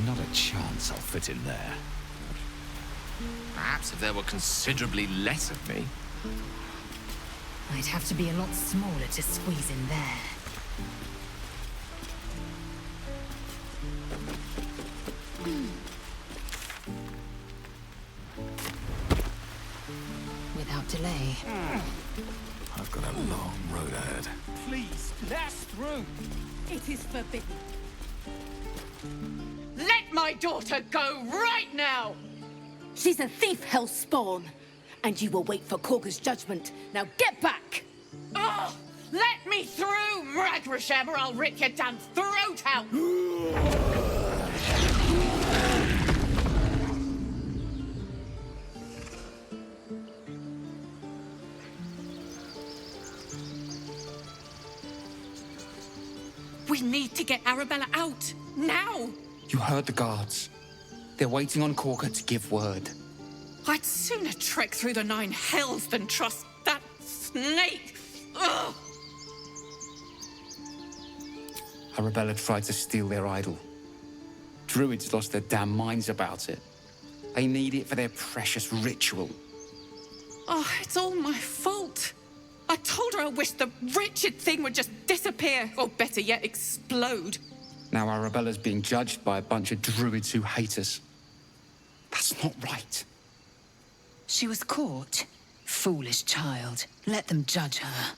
Not a chance I'll fit in there. Perhaps if there were considerably less of me. I'd have to be a lot smaller to squeeze in there. Without delay. I've got a long road ahead. Please, let us through. It is forbidden. Let my daughter go right now! She's a thief, Hellspawn. And you will wait for Korga's judgment. Now get back! Oh! Let me through, Mragrasham, or I'll rip your damn throat out! We need to get Arabella out, now! You heard the guards. They're waiting on Korga to give word. I'd sooner trek through the 9 hells than trust that snake! Ugh! Arabella tried to steal their idol. Druids lost their damn minds about it. They need it for their precious ritual. Oh, it's all my fault. I told her I wished the wretched thing would just disappear, or better yet, explode. Now Arabella's being judged by a bunch of druids who hate us. That's not right. She was caught. Foolish child. Let them judge her.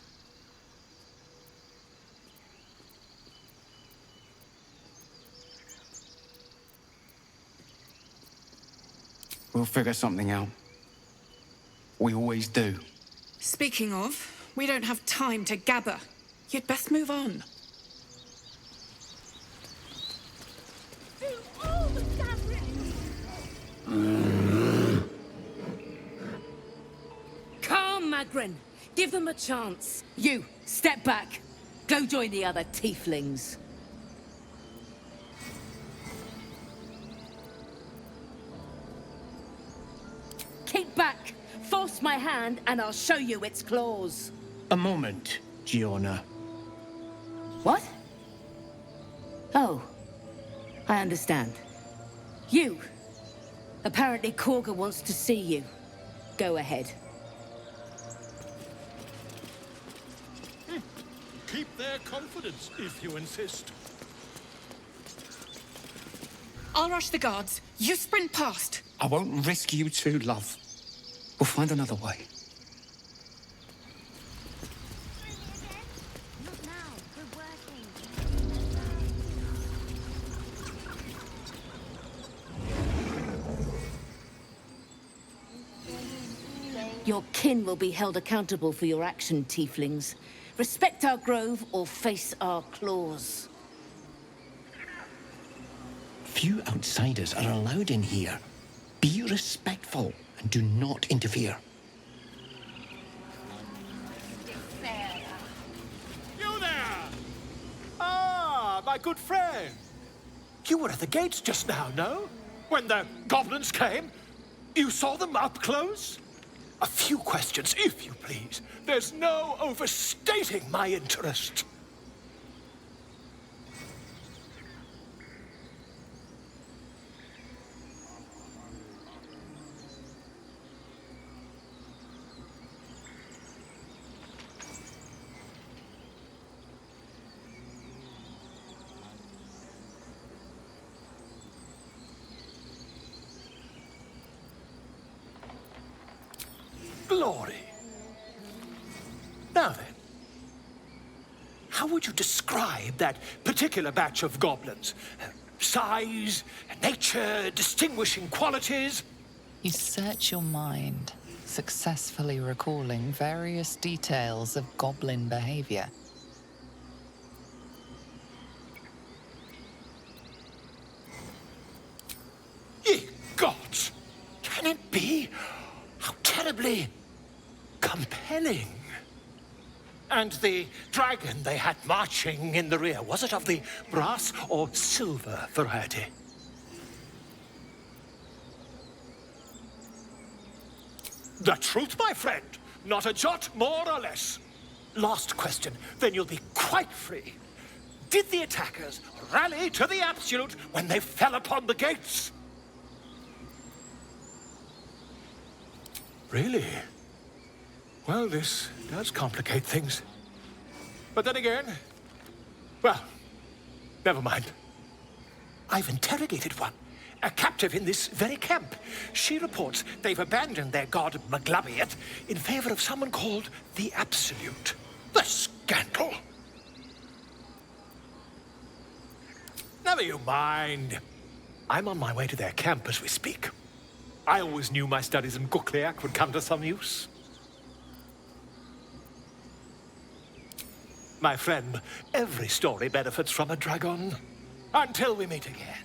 We'll figure something out. We always do. Speaking of, we don't have time to gather. You'd best move on. Calm, Magrin. Give them a chance. You, step back. Go join the other tieflings. Keep back. Force my hand and I'll show you its claws. A moment, Giona. What? Oh, I understand. You. Apparently Korga wants to see you. Go ahead. Keep their confidence, if you insist. I'll rush the guards. You sprint past. I won't risk you two, love. We'll find another way. Your kin will be held accountable for your action, tieflings. Respect our grove or face our claws. Few outsiders are allowed in here. Be respectful and do not interfere. You there! Ah, my good friend. You were at the gates just now, no? When the goblins came? You saw them up close? A few questions, if you please. There's no overstating my interest. Glory. Now then, how would you describe that particular batch of goblins? Size, nature, distinguishing qualities? You search your mind, successfully recalling various details of goblin behavior. Ye gods! Can it be? How terribly compelling. And the dragon they had marching in the rear, was it of the brass or silver variety? The truth, my friend. Not a jot more or less. Last question, then you'll be quite free. Did the attackers rally to the absolute when they fell upon the gates? Really? Well, this does complicate things. But then again, well, never mind. I've interrogated one, a captive in this very camp. She reports they've abandoned their god Maglabiet in favor of someone called the Absolute. The scandal! Never you mind. I'm on my way to their camp as we speak. I always knew my studies in Gukliak would come to some use. My friend, every story benefits from a dragon. Until we meet again.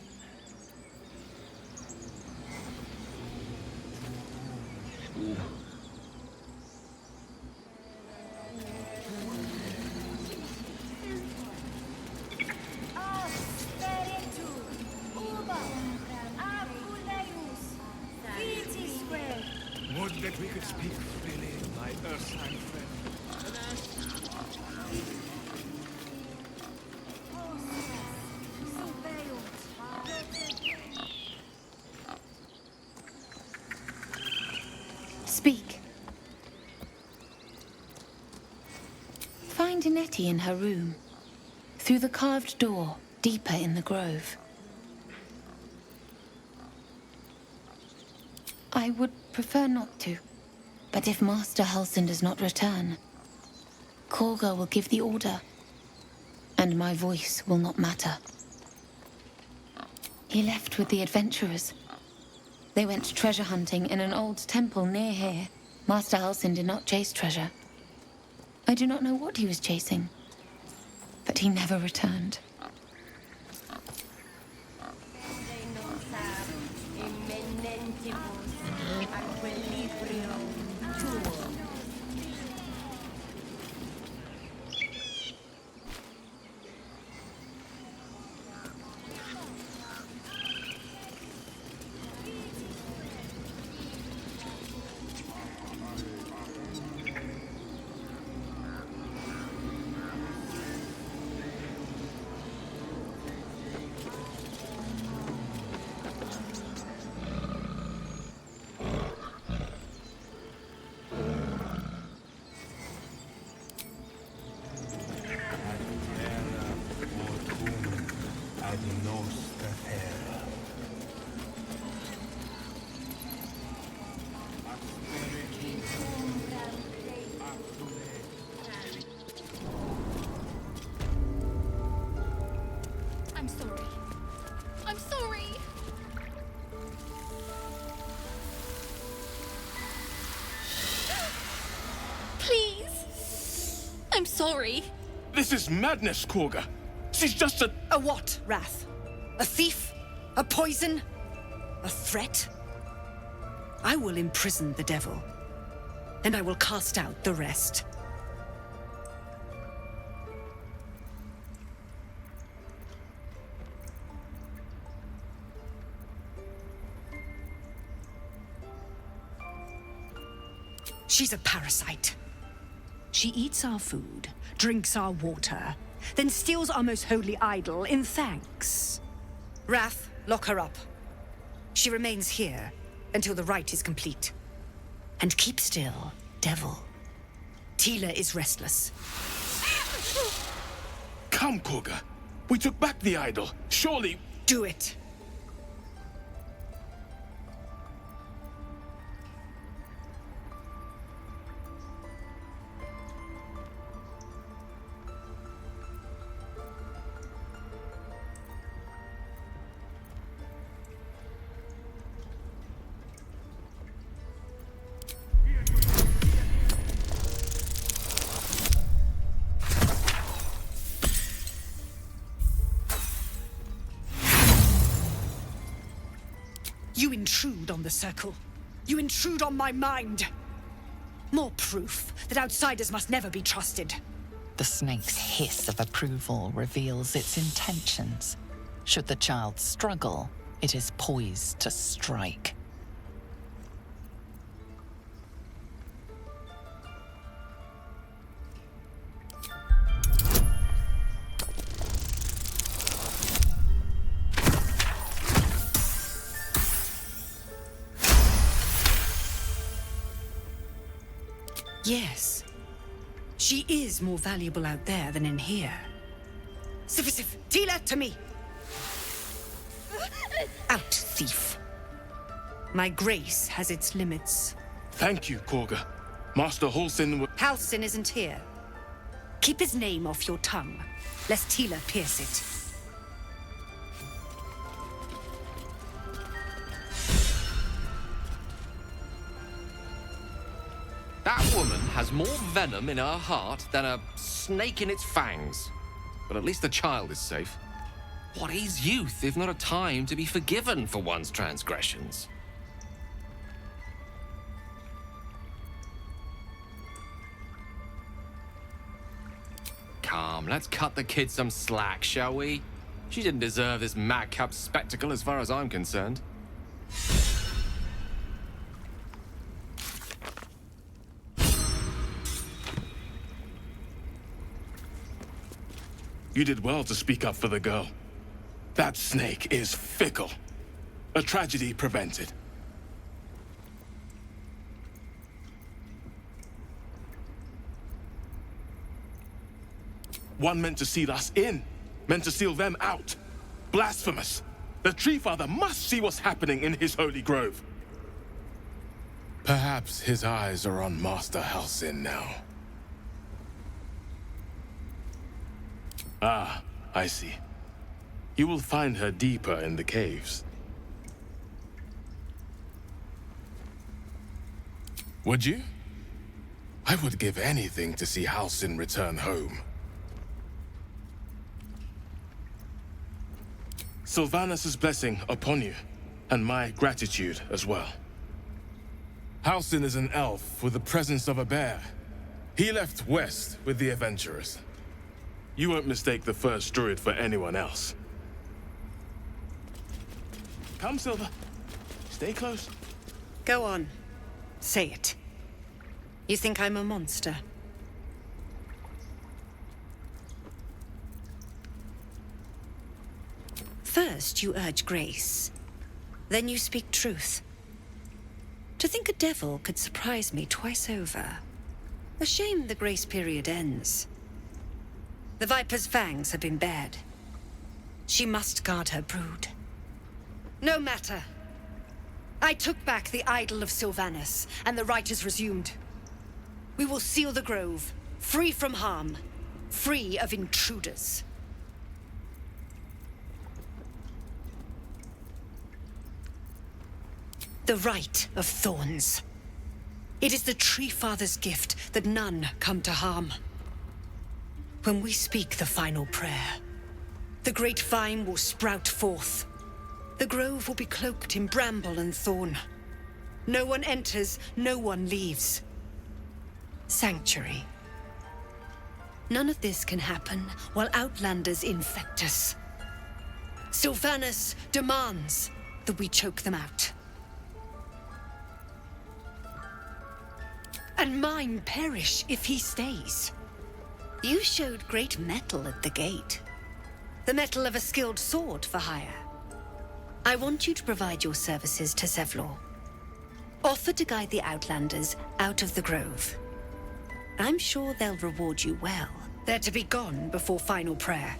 Would that we could speak freely, my Earthside friend. Speak. Nettie in her room, through the carved door, deeper in the grove. I would prefer not to, but if Master Halsin does not return, Korga will give the order, and my voice will not matter. He left with the adventurers. They went treasure hunting in an old temple near here. Master Halsin did not chase treasure. I do not know what he was chasing, but he never returned. I'm sorry. I'm sorry. Please. I'm sorry. This is madness, Korga. She's just a... A what, Wrath? A thief? A poison? A threat? I will imprison the devil, and I will cast out the rest. She's a parasite. She eats our food, drinks our water, then steals our most holy idol in thanks. Wrath, lock her up. She remains here until the rite is complete. And keep still, devil. Tila is restless. Come, Korga. We took back the idol. Surely... Do it. You intrude on the circle. You intrude on my mind. More proof that outsiders must never be trusted. The snake's hiss of approval reveals its intentions. Should the child struggle, it is poised to strike. Yes. She is more valuable out there than in here. Sif, Tila, to me! Out, thief. My grace has its limits. Thank you, Korga. Master Halsin... Halsin isn't here. Keep his name off your tongue, lest Tila pierce it. That woman has more venom in her heart than a snake in its fangs. But at least the child is safe. What is youth if not a time to be forgiven for one's transgressions? Come, let's cut the kid some slack, shall we? She didn't deserve this madcap spectacle as far as I'm concerned. You did well to speak up for the girl. That snake is fickle. A tragedy prevented. One meant to seal us in, meant to seal them out. Blasphemous. The Tree Father must see what's happening in his holy grove. Perhaps his eyes are on Master Halsin now. Ah, I see. You will find her deeper in the caves. Would you? I would give anything to see Halsin return home. Sylvanus' blessing upon you, and my gratitude as well. Halsin is an elf with the presence of a bear. He left west with the adventurers. You won't mistake the first druid for anyone else. Come, Silver. Stay close. Go on. Say it. You think I'm a monster? First, you urge grace. Then you speak truth. To think a devil could surprise me twice over. A shame the grace period ends. The Viper's fangs have been bared. She must guard her brood. No matter. I took back the idol of Sylvanus, and the rite is resumed. We will seal the grove, free from harm, free of intruders. The Rite of Thorns. It is the Tree Father's gift that none come to harm. When we speak the final prayer, the great vine will sprout forth. The grove will be cloaked in bramble and thorn. No one enters, no one leaves. Sanctuary. None of this can happen while Outlanders infect us. Sylvanus demands that we choke them out. And mine perish if he stays. You showed great mettle at the gate. The mettle of a skilled sword for hire. I want you to provide your services to Zevlor. Offer to guide the Outlanders out of the grove. I'm sure they'll reward you well. They're to be gone before final prayer.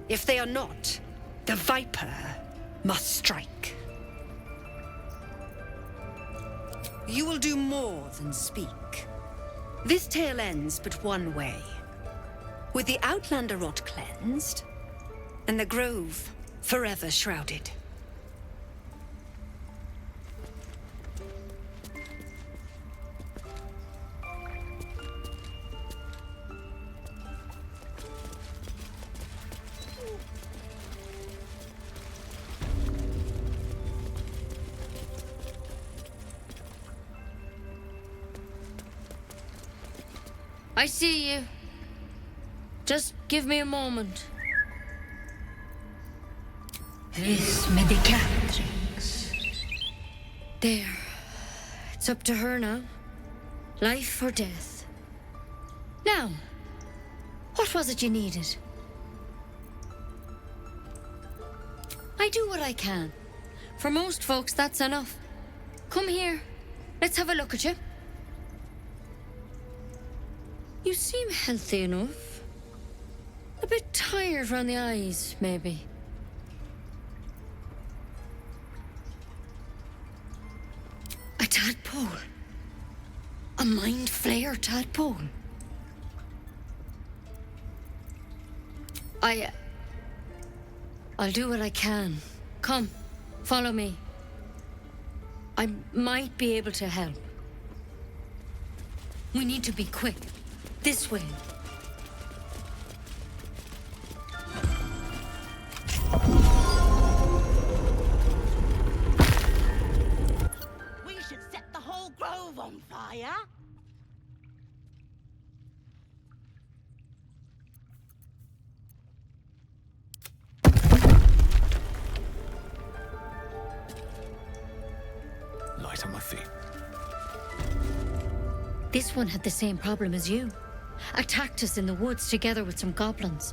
If they are not, the Viper must strike. You will do more than speak. This tale ends but one way. With the Outlander rot cleansed, and the grove forever shrouded. I see you. Just give me a moment. This medicatrix. There. It's up to her now. Life or death. Now, what was it you needed? I do what I can. For most folks, that's enough. Come here. Let's have a look at you. You seem healthy enough. A bit tired around the eyes, maybe. A tadpole. A mind flayer tadpole. I'll do what I can. Come, follow me. I might be able to help. We need to be quick. This way. We should set the whole grove on fire. Light on my feet. This one had the same problem as you. Attacked us in the woods together with some goblins.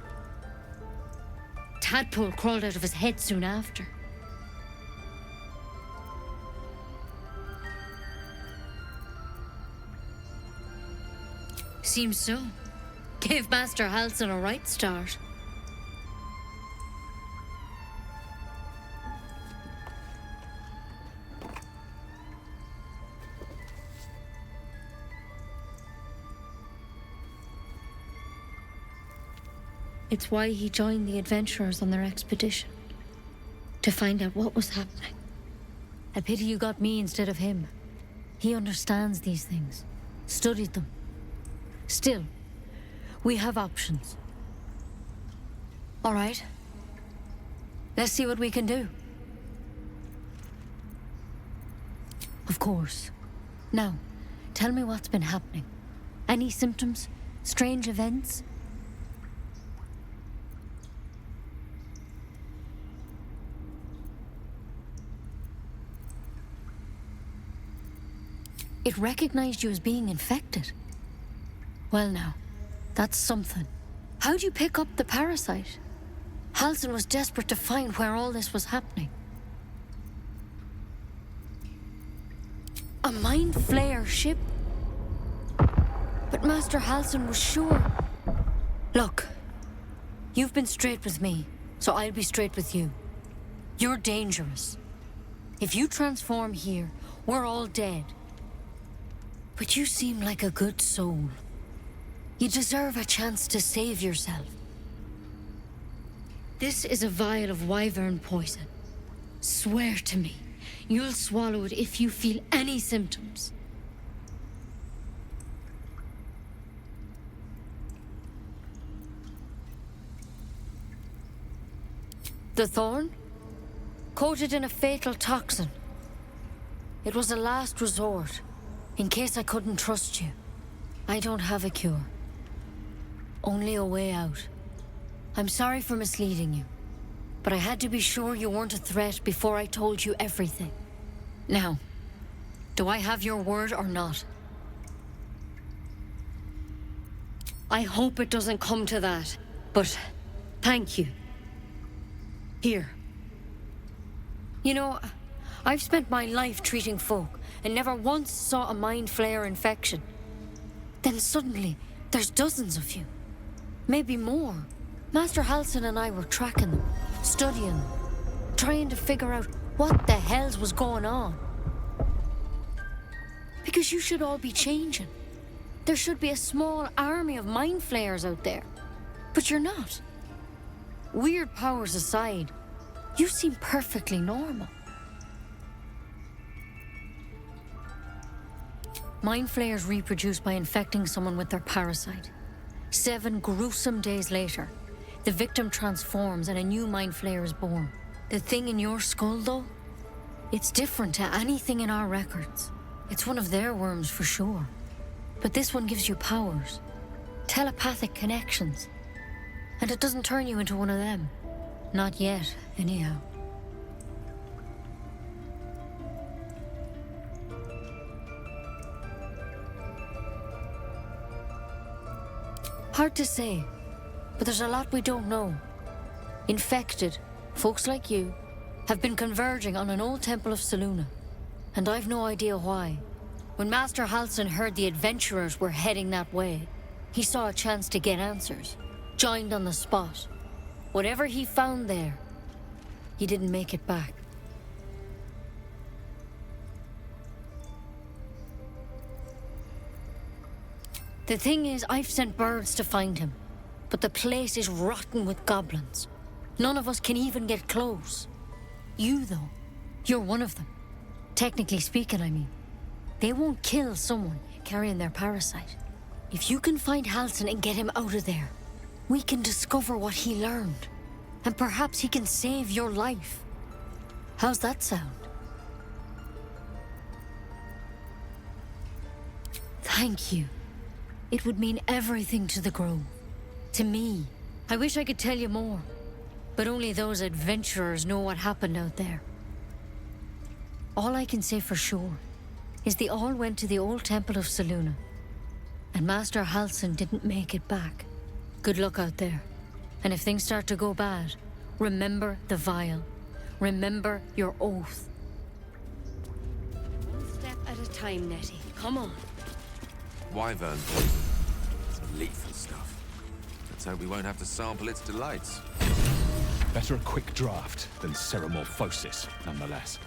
Tadpole crawled out of his head soon after. Seems so. Gave Master Halsin a right start. It's why he joined the adventurers on their expedition. To find out what was happening. A pity you got me instead of him. He understands these things. Studied them. Still, we have options. All right. Let's see what we can do. Of course. Now, tell me what's been happening. Any symptoms? Strange events? It recognized you as being infected. Well now, that's something. How'd you pick up the parasite? Halsin was desperate to find where all this was happening. A Mind Flayer ship? But Master Halsin was sure. Look, you've been straight with me, so I'll be straight with you. You're dangerous. If you transform here, we're all dead. But you seem like a good soul. You deserve a chance to save yourself. This is a vial of wyvern poison. Swear to me, you'll swallow it if you feel any symptoms. The thorn? Coated in a fatal toxin. It was a last resort. In case I couldn't trust you. I don't have a cure. Only a way out. I'm sorry for misleading you, but I had to be sure you weren't a threat before I told you everything. Now, do I have your word or not? I hope it doesn't come to that, but thank you. Here. You know, I've spent my life treating folk and never once saw a Mind Flayer infection. Then suddenly, there's dozens of you. Maybe more. Master Halsin and I were tracking them, studying them, trying to figure out what the hells was going on. Because you should all be changing. There should be a small army of Mind Flayers out there. But you're not. Weird powers aside, you seem perfectly normal. Mind Flayers reproduce by infecting someone with their parasite. 7 gruesome days later, the victim transforms and a new Mind Flayer is born. The thing in your skull, though, it's different to anything in our records. It's one of their worms for sure. But this one gives you powers. Telepathic connections. And it doesn't turn you into one of them. Not yet, anyhow. Hard to say, but there's a lot we don't know. Infected, folks like you, have been converging on an old temple of Selûne, and I've no idea why. When Master Halsin heard the adventurers were heading that way, he saw a chance to get answers, joined on the spot. Whatever he found there, he didn't make it back. The thing is, I've sent birds to find him, but the place is rotten with goblins. None of us can even get close. You, though, you're one of them. Technically speaking, I mean. They won't kill someone carrying their parasite. If you can find Halsin and get him out of there, we can discover what he learned. And perhaps he can save your life. How's that sound? Thank you. It would mean everything to the Grove. To me. I wish I could tell you more. But only those adventurers know what happened out there. All I can say for sure is they all went to the old temple of Selûne. And Master Halsin didn't make it back. Good luck out there. And if things start to go bad, remember the vial. Remember your oath. One step at a time, Nettie. Come on. Wyvern poison. Some lethal stuff. Let's hope we won't have to sample its delights. Better a quick draft than ceramorphosis, nonetheless.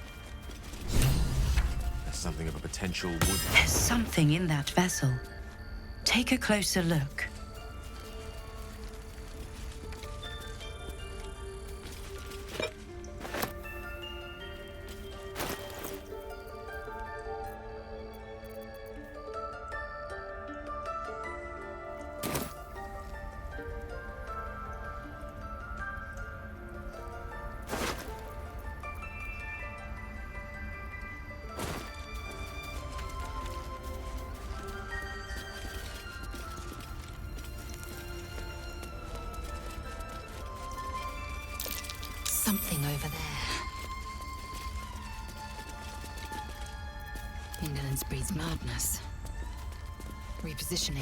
There's something of a potential wood. There's something in that vessel. Take a closer look. Something over there. Indolence breeds madness. Repositioning.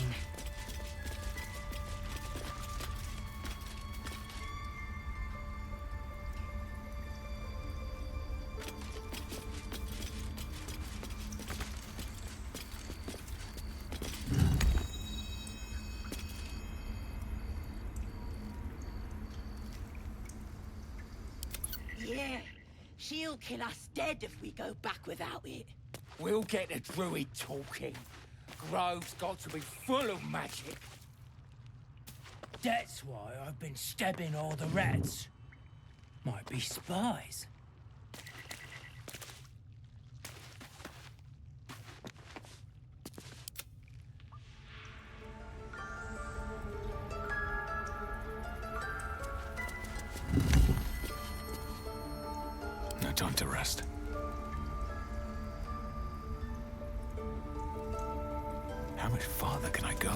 Yeah, she'll kill us dead if we go back without it. We'll get the druid talking. Grove's got to be full of magic. That's why I've been stabbing all the rats. Might be spies. No time to rest. How much farther can I go?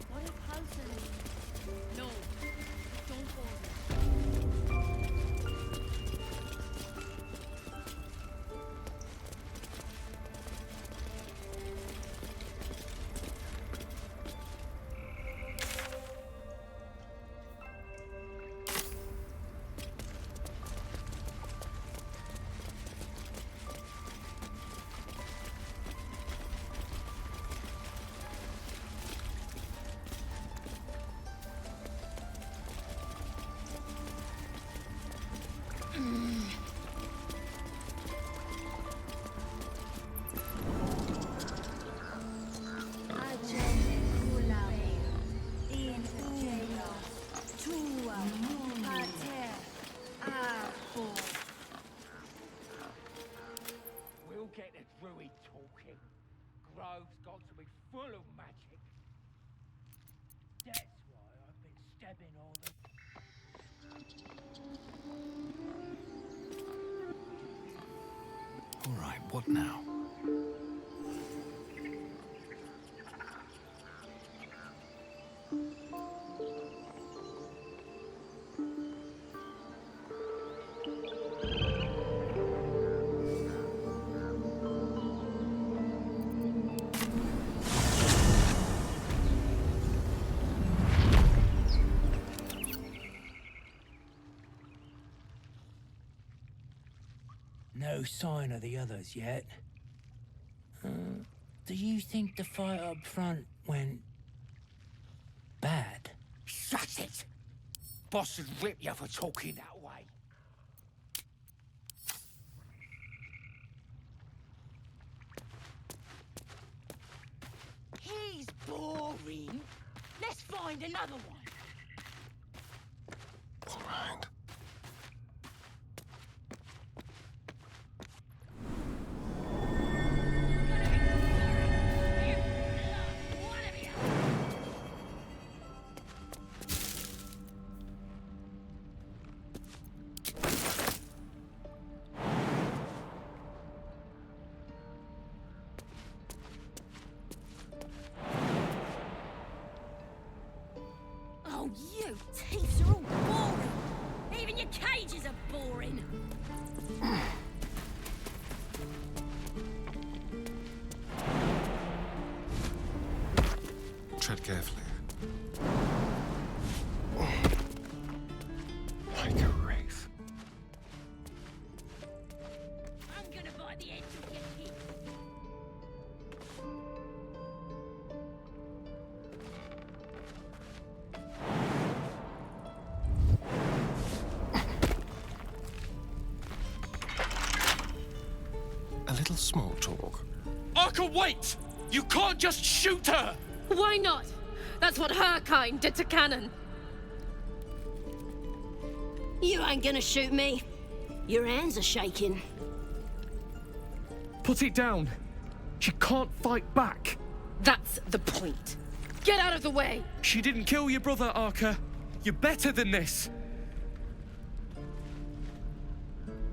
What if Halsin? No, don't go. We'll get the druid talking. Grove's got to be full of magic. That's why I've been stabbing all the... All right, what now? No sign of the others yet. Do you think the fight up front went bad? Shut it! Boss would rip you for talking that way. He's boring. Let's find another one. All right. Oh, you thieves are all boring. Even your cages are boring. Tread carefully. Like a wraith. I'm gonna bite the end of your teeth. A little small talk. Arca, wait! You can't just shoot her! Why not? That's what her kind did to Cannon. You ain't gonna shoot me. Your hands are shaking. Put it down. She can't fight back. That's the point. Get out of the way! She didn't kill your brother, Arca. You're better than this.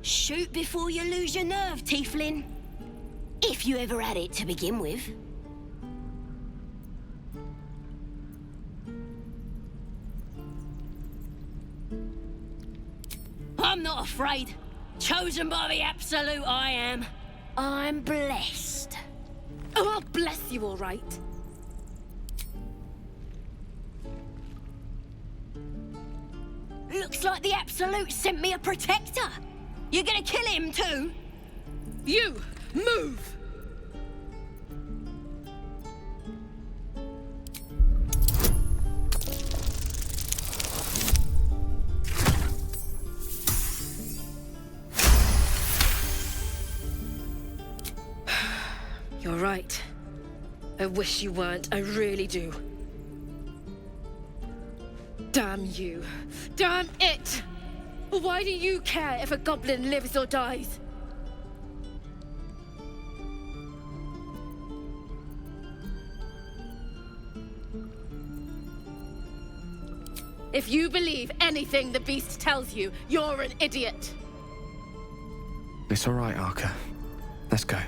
Shoot before you lose your nerve, Tiefling. If you ever had it to begin with. I'm not afraid. Chosen by the Absolute, I am. I'm blessed. Oh, I'll bless you, all right. Looks like the Absolute sent me a protector. You're gonna kill him too? You, move! You're right. I wish you weren't, I really do. Damn you. Damn it! Why do you care if a goblin lives or dies? If you believe anything the beast tells you, you're an idiot. It's all right, Arca. Let's go.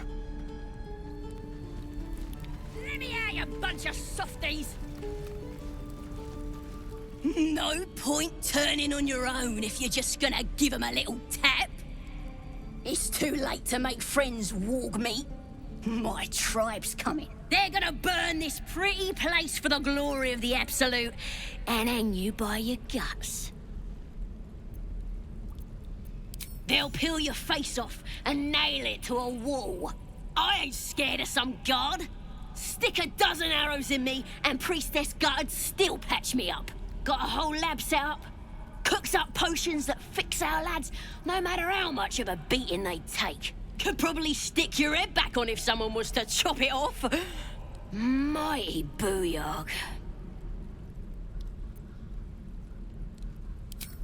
Let me out, you bunch of softies! No point turning on your own if you're just gonna give them a little tap. It's too late to make friends, warg meat. My tribe's coming. They're gonna burn this pretty place for the glory of the Absolute and hang you by your guts. They'll peel your face off and nail it to a wall. I ain't scared of some god. Stick a dozen arrows in me and Priestess Gut'd still patch me up. Got a whole lab set up. Cooks up potions that fix our lads, no matter how much of a beating they take. Could probably stick your head back on if someone was to chop it off. Mighty booyog.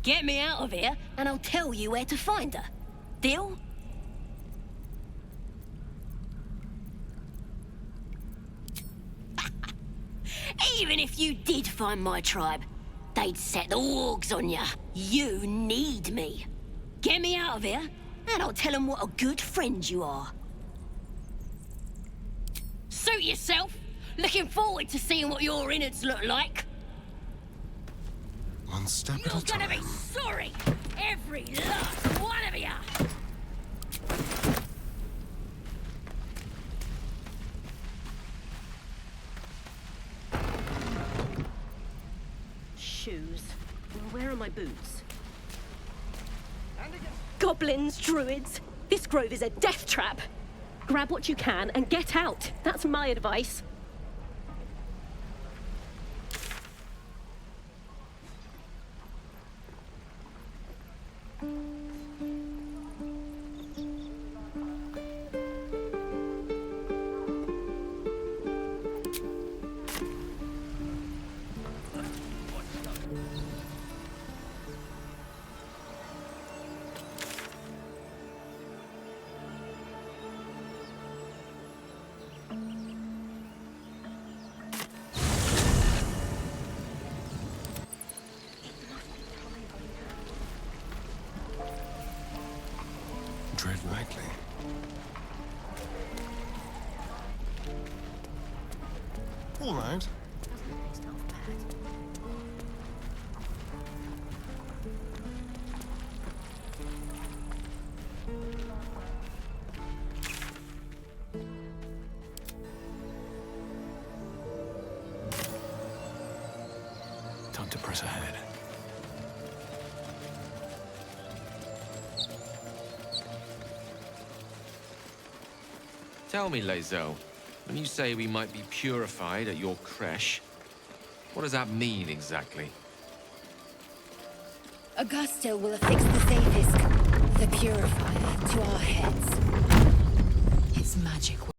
Get me out of here, and I'll tell you where to find her. Deal? Even if you did find my tribe, they'd set the wargs on ya. You need me. Get me out of here, and I'll tell them what a good friend you are. Suit yourself. Looking forward to seeing what your innards look like. One step at a You're time. gonna be sorry. Every last one of ya. Shoes. Where are my boots? Goblins, druids. This grove is a death trap. Grab what you can and get out. That's my advice. Tread lightly. All right. Time to press ahead. Tell me, Lae'zel, when you say we might be purified at your creche, what does that mean exactly? Augusto will affix the Zaithisk, the purifier, to our heads. His magic will.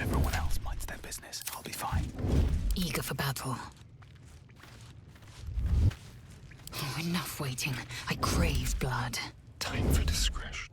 If everyone else minds their business, I'll be fine. Eager for battle. Oh, enough waiting. I crave blood. Time for discretion.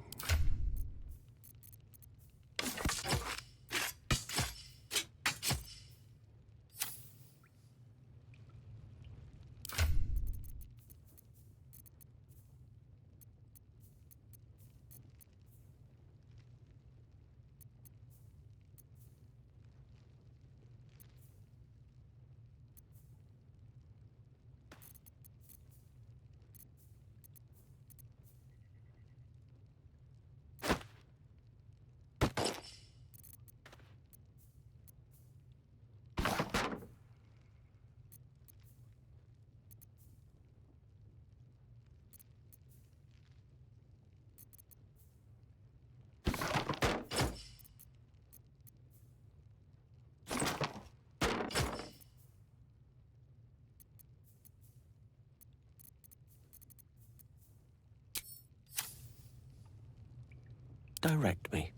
Direct me.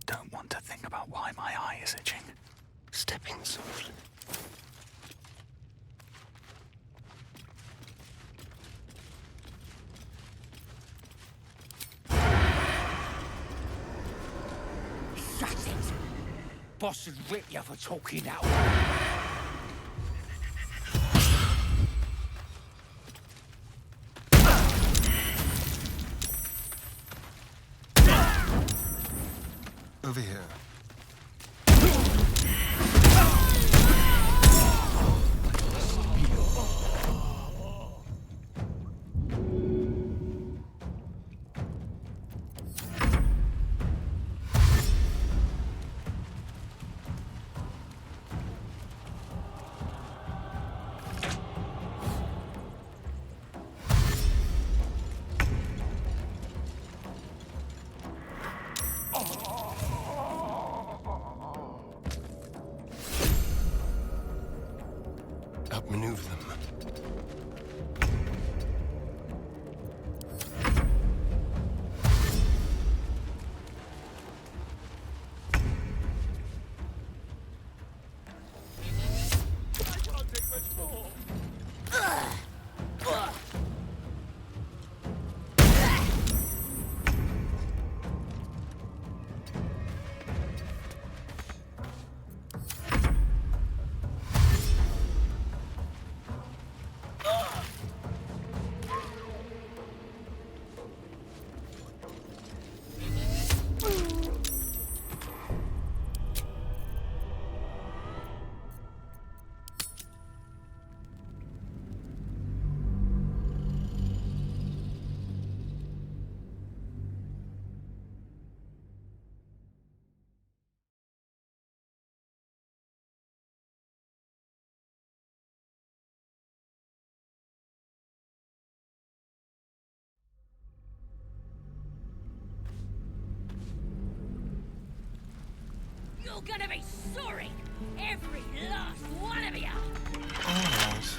Don't want to think about why my eye is itching. Step in softly. Shut it! Boss would rip you for talking that way. Over here. You're gonna be sorry! Every last one of you! Alright.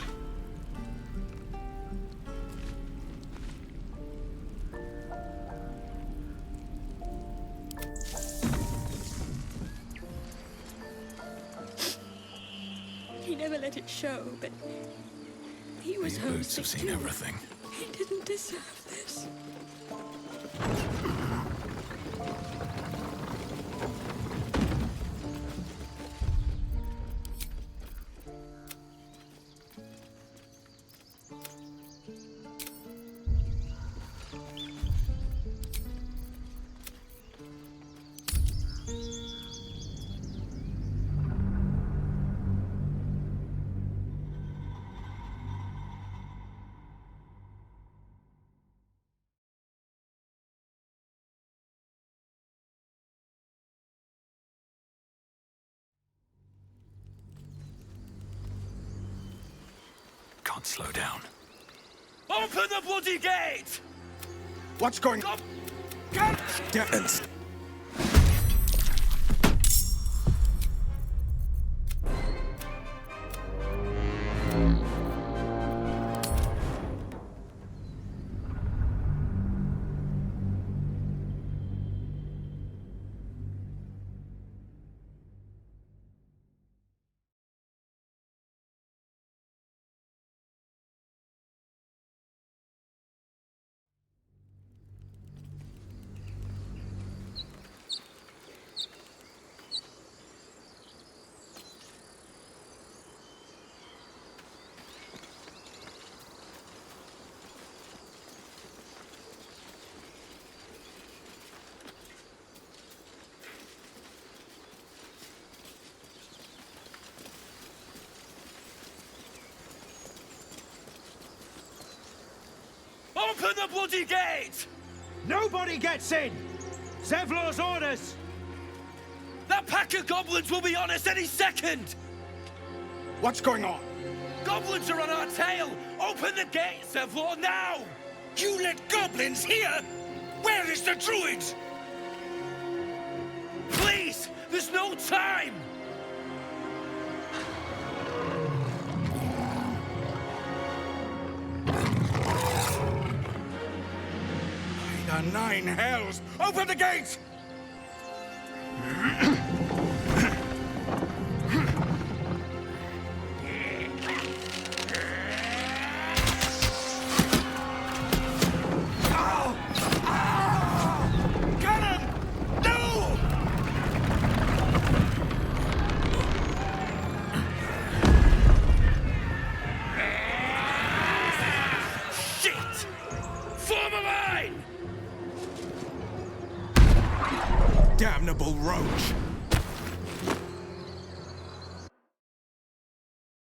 He never let it show, but he was These home boots have sick seen too. everything. He didn't deserve this. Can't slow down. Open the bloody gate! What's going on? Devons. Open the bloody gate! Nobody gets in! Zevlor's orders! That pack of goblins will be on us any second! What's going on? Goblins are on our tail! Open the gate, Zevlor, now! You let goblins here? Where is the druid? Please! There's no time! The nine hells! Open the gates! Damnable roach!